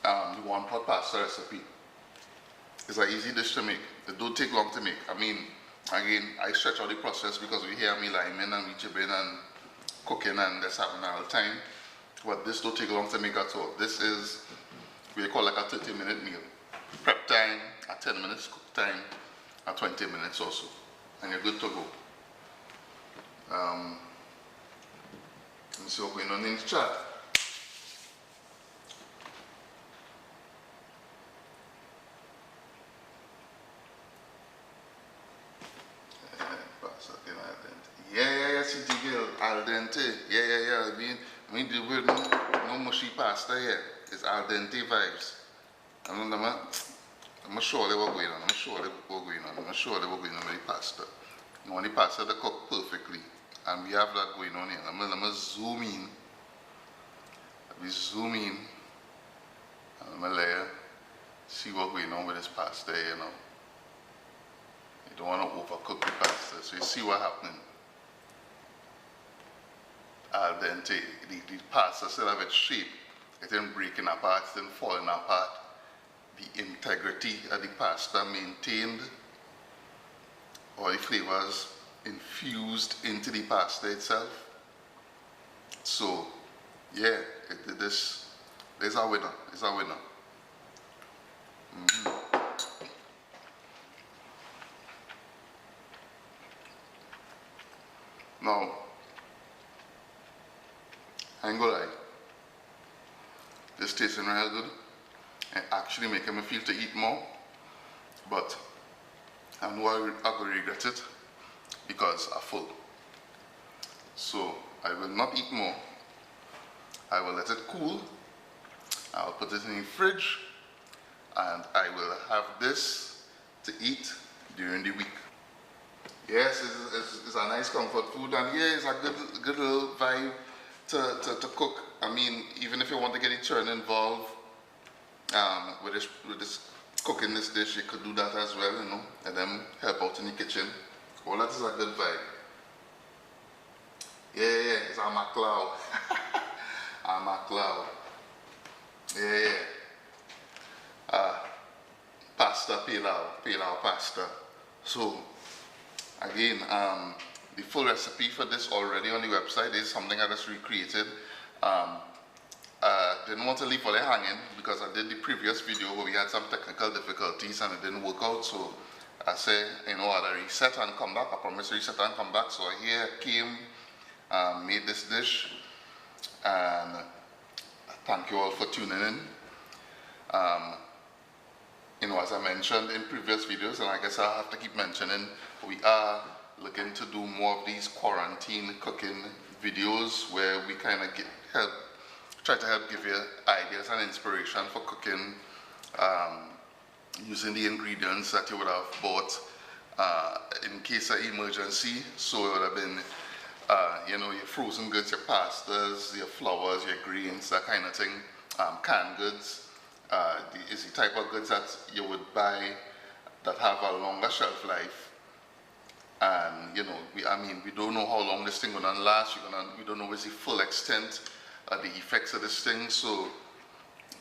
the one-pot pasta recipe. It's an easy dish to make. It don't take long to make. I mean, again, I stretch out the process because we hear me liming and we jibbing and cooking and that's happening all the time. But this don't take long to make at all. This is we call like a 30-minute meal. Prep time at 10 minutes, cook time at 20 minutes or so. And you're good to go. Let me see what's going on in the chat. Yeah, city girl, al dente. Yeah. We deal with no mushy pasta here. It's al dente vibes. I'm not sure they were going on. I'm not sure with the pasta. You want the pasta to cook perfectly. And we have that going on here. Let me zoom in. Let me zoom in. And let me layer. See what's going on with this pasta, you know. You don't want to overcook the pasta. So you see what's happening. Al dente, the pasta still have its shape. It isn't breaking apart, it isn't falling apart. The integrity of the pasta maintained, all the flavors infused into the pasta itself. So, yeah, this is a winner. It's a winner. Now, I ain't gonna lie. This tasting real good. And actually making me feel to eat more. But I know I'm gonna regret it because I'm full. So I will not eat more. I will let it cool. I will put it in the fridge and I will have this to eat during the week. Yes, it's a nice comfort food, and yeah, it's a good little vibe to cook. I mean, even if you want to get your children involved with this cooking this dish, you could do that as well, you know, and then help out in the kitchen. Well, that is a good vibe. Yeah, it's a maclau. A maclau. Yeah. Pasta, pilau pasta. So again, the full recipe for this already on the website is something I just recreated. Didn't want to leave all it hanging because I did the previous video where we had some technical difficulties and it didn't work out. So I said, you know, I'll reset and come back. I promised to reset and come back. So here I came, made this dish, and thank you all for tuning in. You know, as I mentioned in previous videos, and I guess I'll have to keep mentioning, we are looking to do more of these quarantine cooking videos where we kind of try to help give you ideas and inspiration for cooking using the ingredients that you would have bought in case of emergency. So it would have been, you know, your frozen goods, your pastas, your flours, your greens, that kind of thing, canned goods. Is the type of goods that you would buy that have a longer shelf life, and you know, we don't know how long this thing gonna last. We don't know what's the full extent of the effects of this thing, so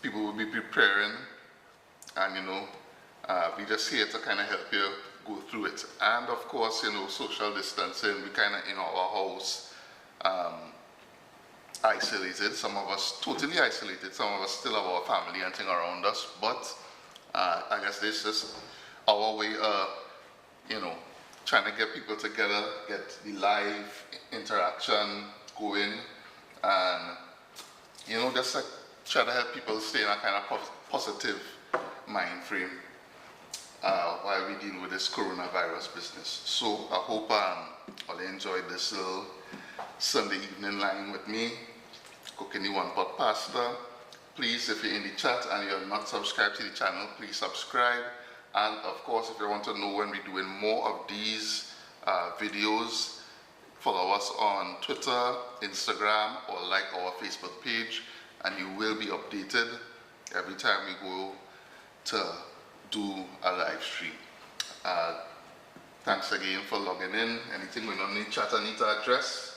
people will be preparing, and you know, we just here to kind of help you go through it. And of course, you know, social distancing, we kind of in our house, isolated, some of us totally isolated, some of us still have our family and thing around us, but I guess this is our way of, you know, trying to get people together, get the live interaction going, and you know, just like try to help people stay in a kind of positive mind frame while we deal with this coronavirus business. So I hope all enjoyed this little Sunday evening line with me, cooking the one pot pasta. Please, if you're in the chat and you're not subscribed to the channel, please subscribe. And of course, if you want to know when we're doing more of these videos, follow us on Twitter, Instagram, or like our Facebook page, and you will be updated every time we go to do a live stream. Thanks again for logging in. Anything we don't need chat I need to address?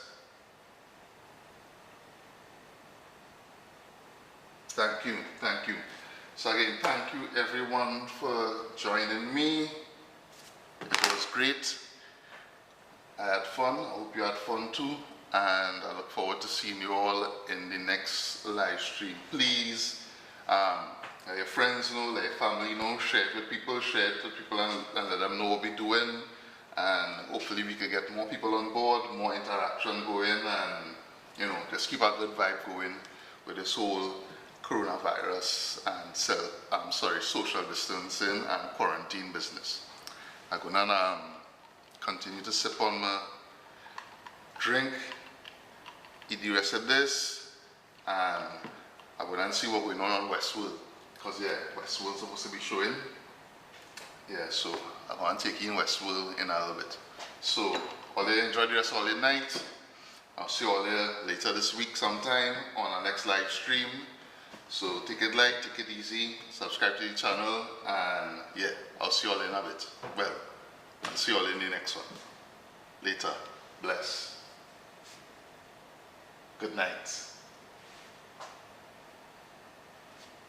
Thank you. So again, thank you everyone for joining me. It was great. I had fun. I hope you had fun too. And I look forward to seeing you all in the next live stream. Please, let your friends know, let your family know, share it with people, and let them know what we're doing. And hopefully we can get more people on board, more interaction going, and you know, just keep a good vibe going with this whole coronavirus and social distancing and quarantine business. I'm gonna continue to sip on my drink, eat the rest of this, and I'm gonna see what's going on Westwood, because yeah, Westwood's supposed to be showing. Yeah, so I'm gonna take you in Westwood in a little bit. So all you enjoy the rest of the night. I'll see you all here later this week sometime on our next live stream. So take it light, take it easy, subscribe to the channel, and yeah, I'll see you all in a bit. Well, I'll see you all in the next one. Later. Bless. Good night.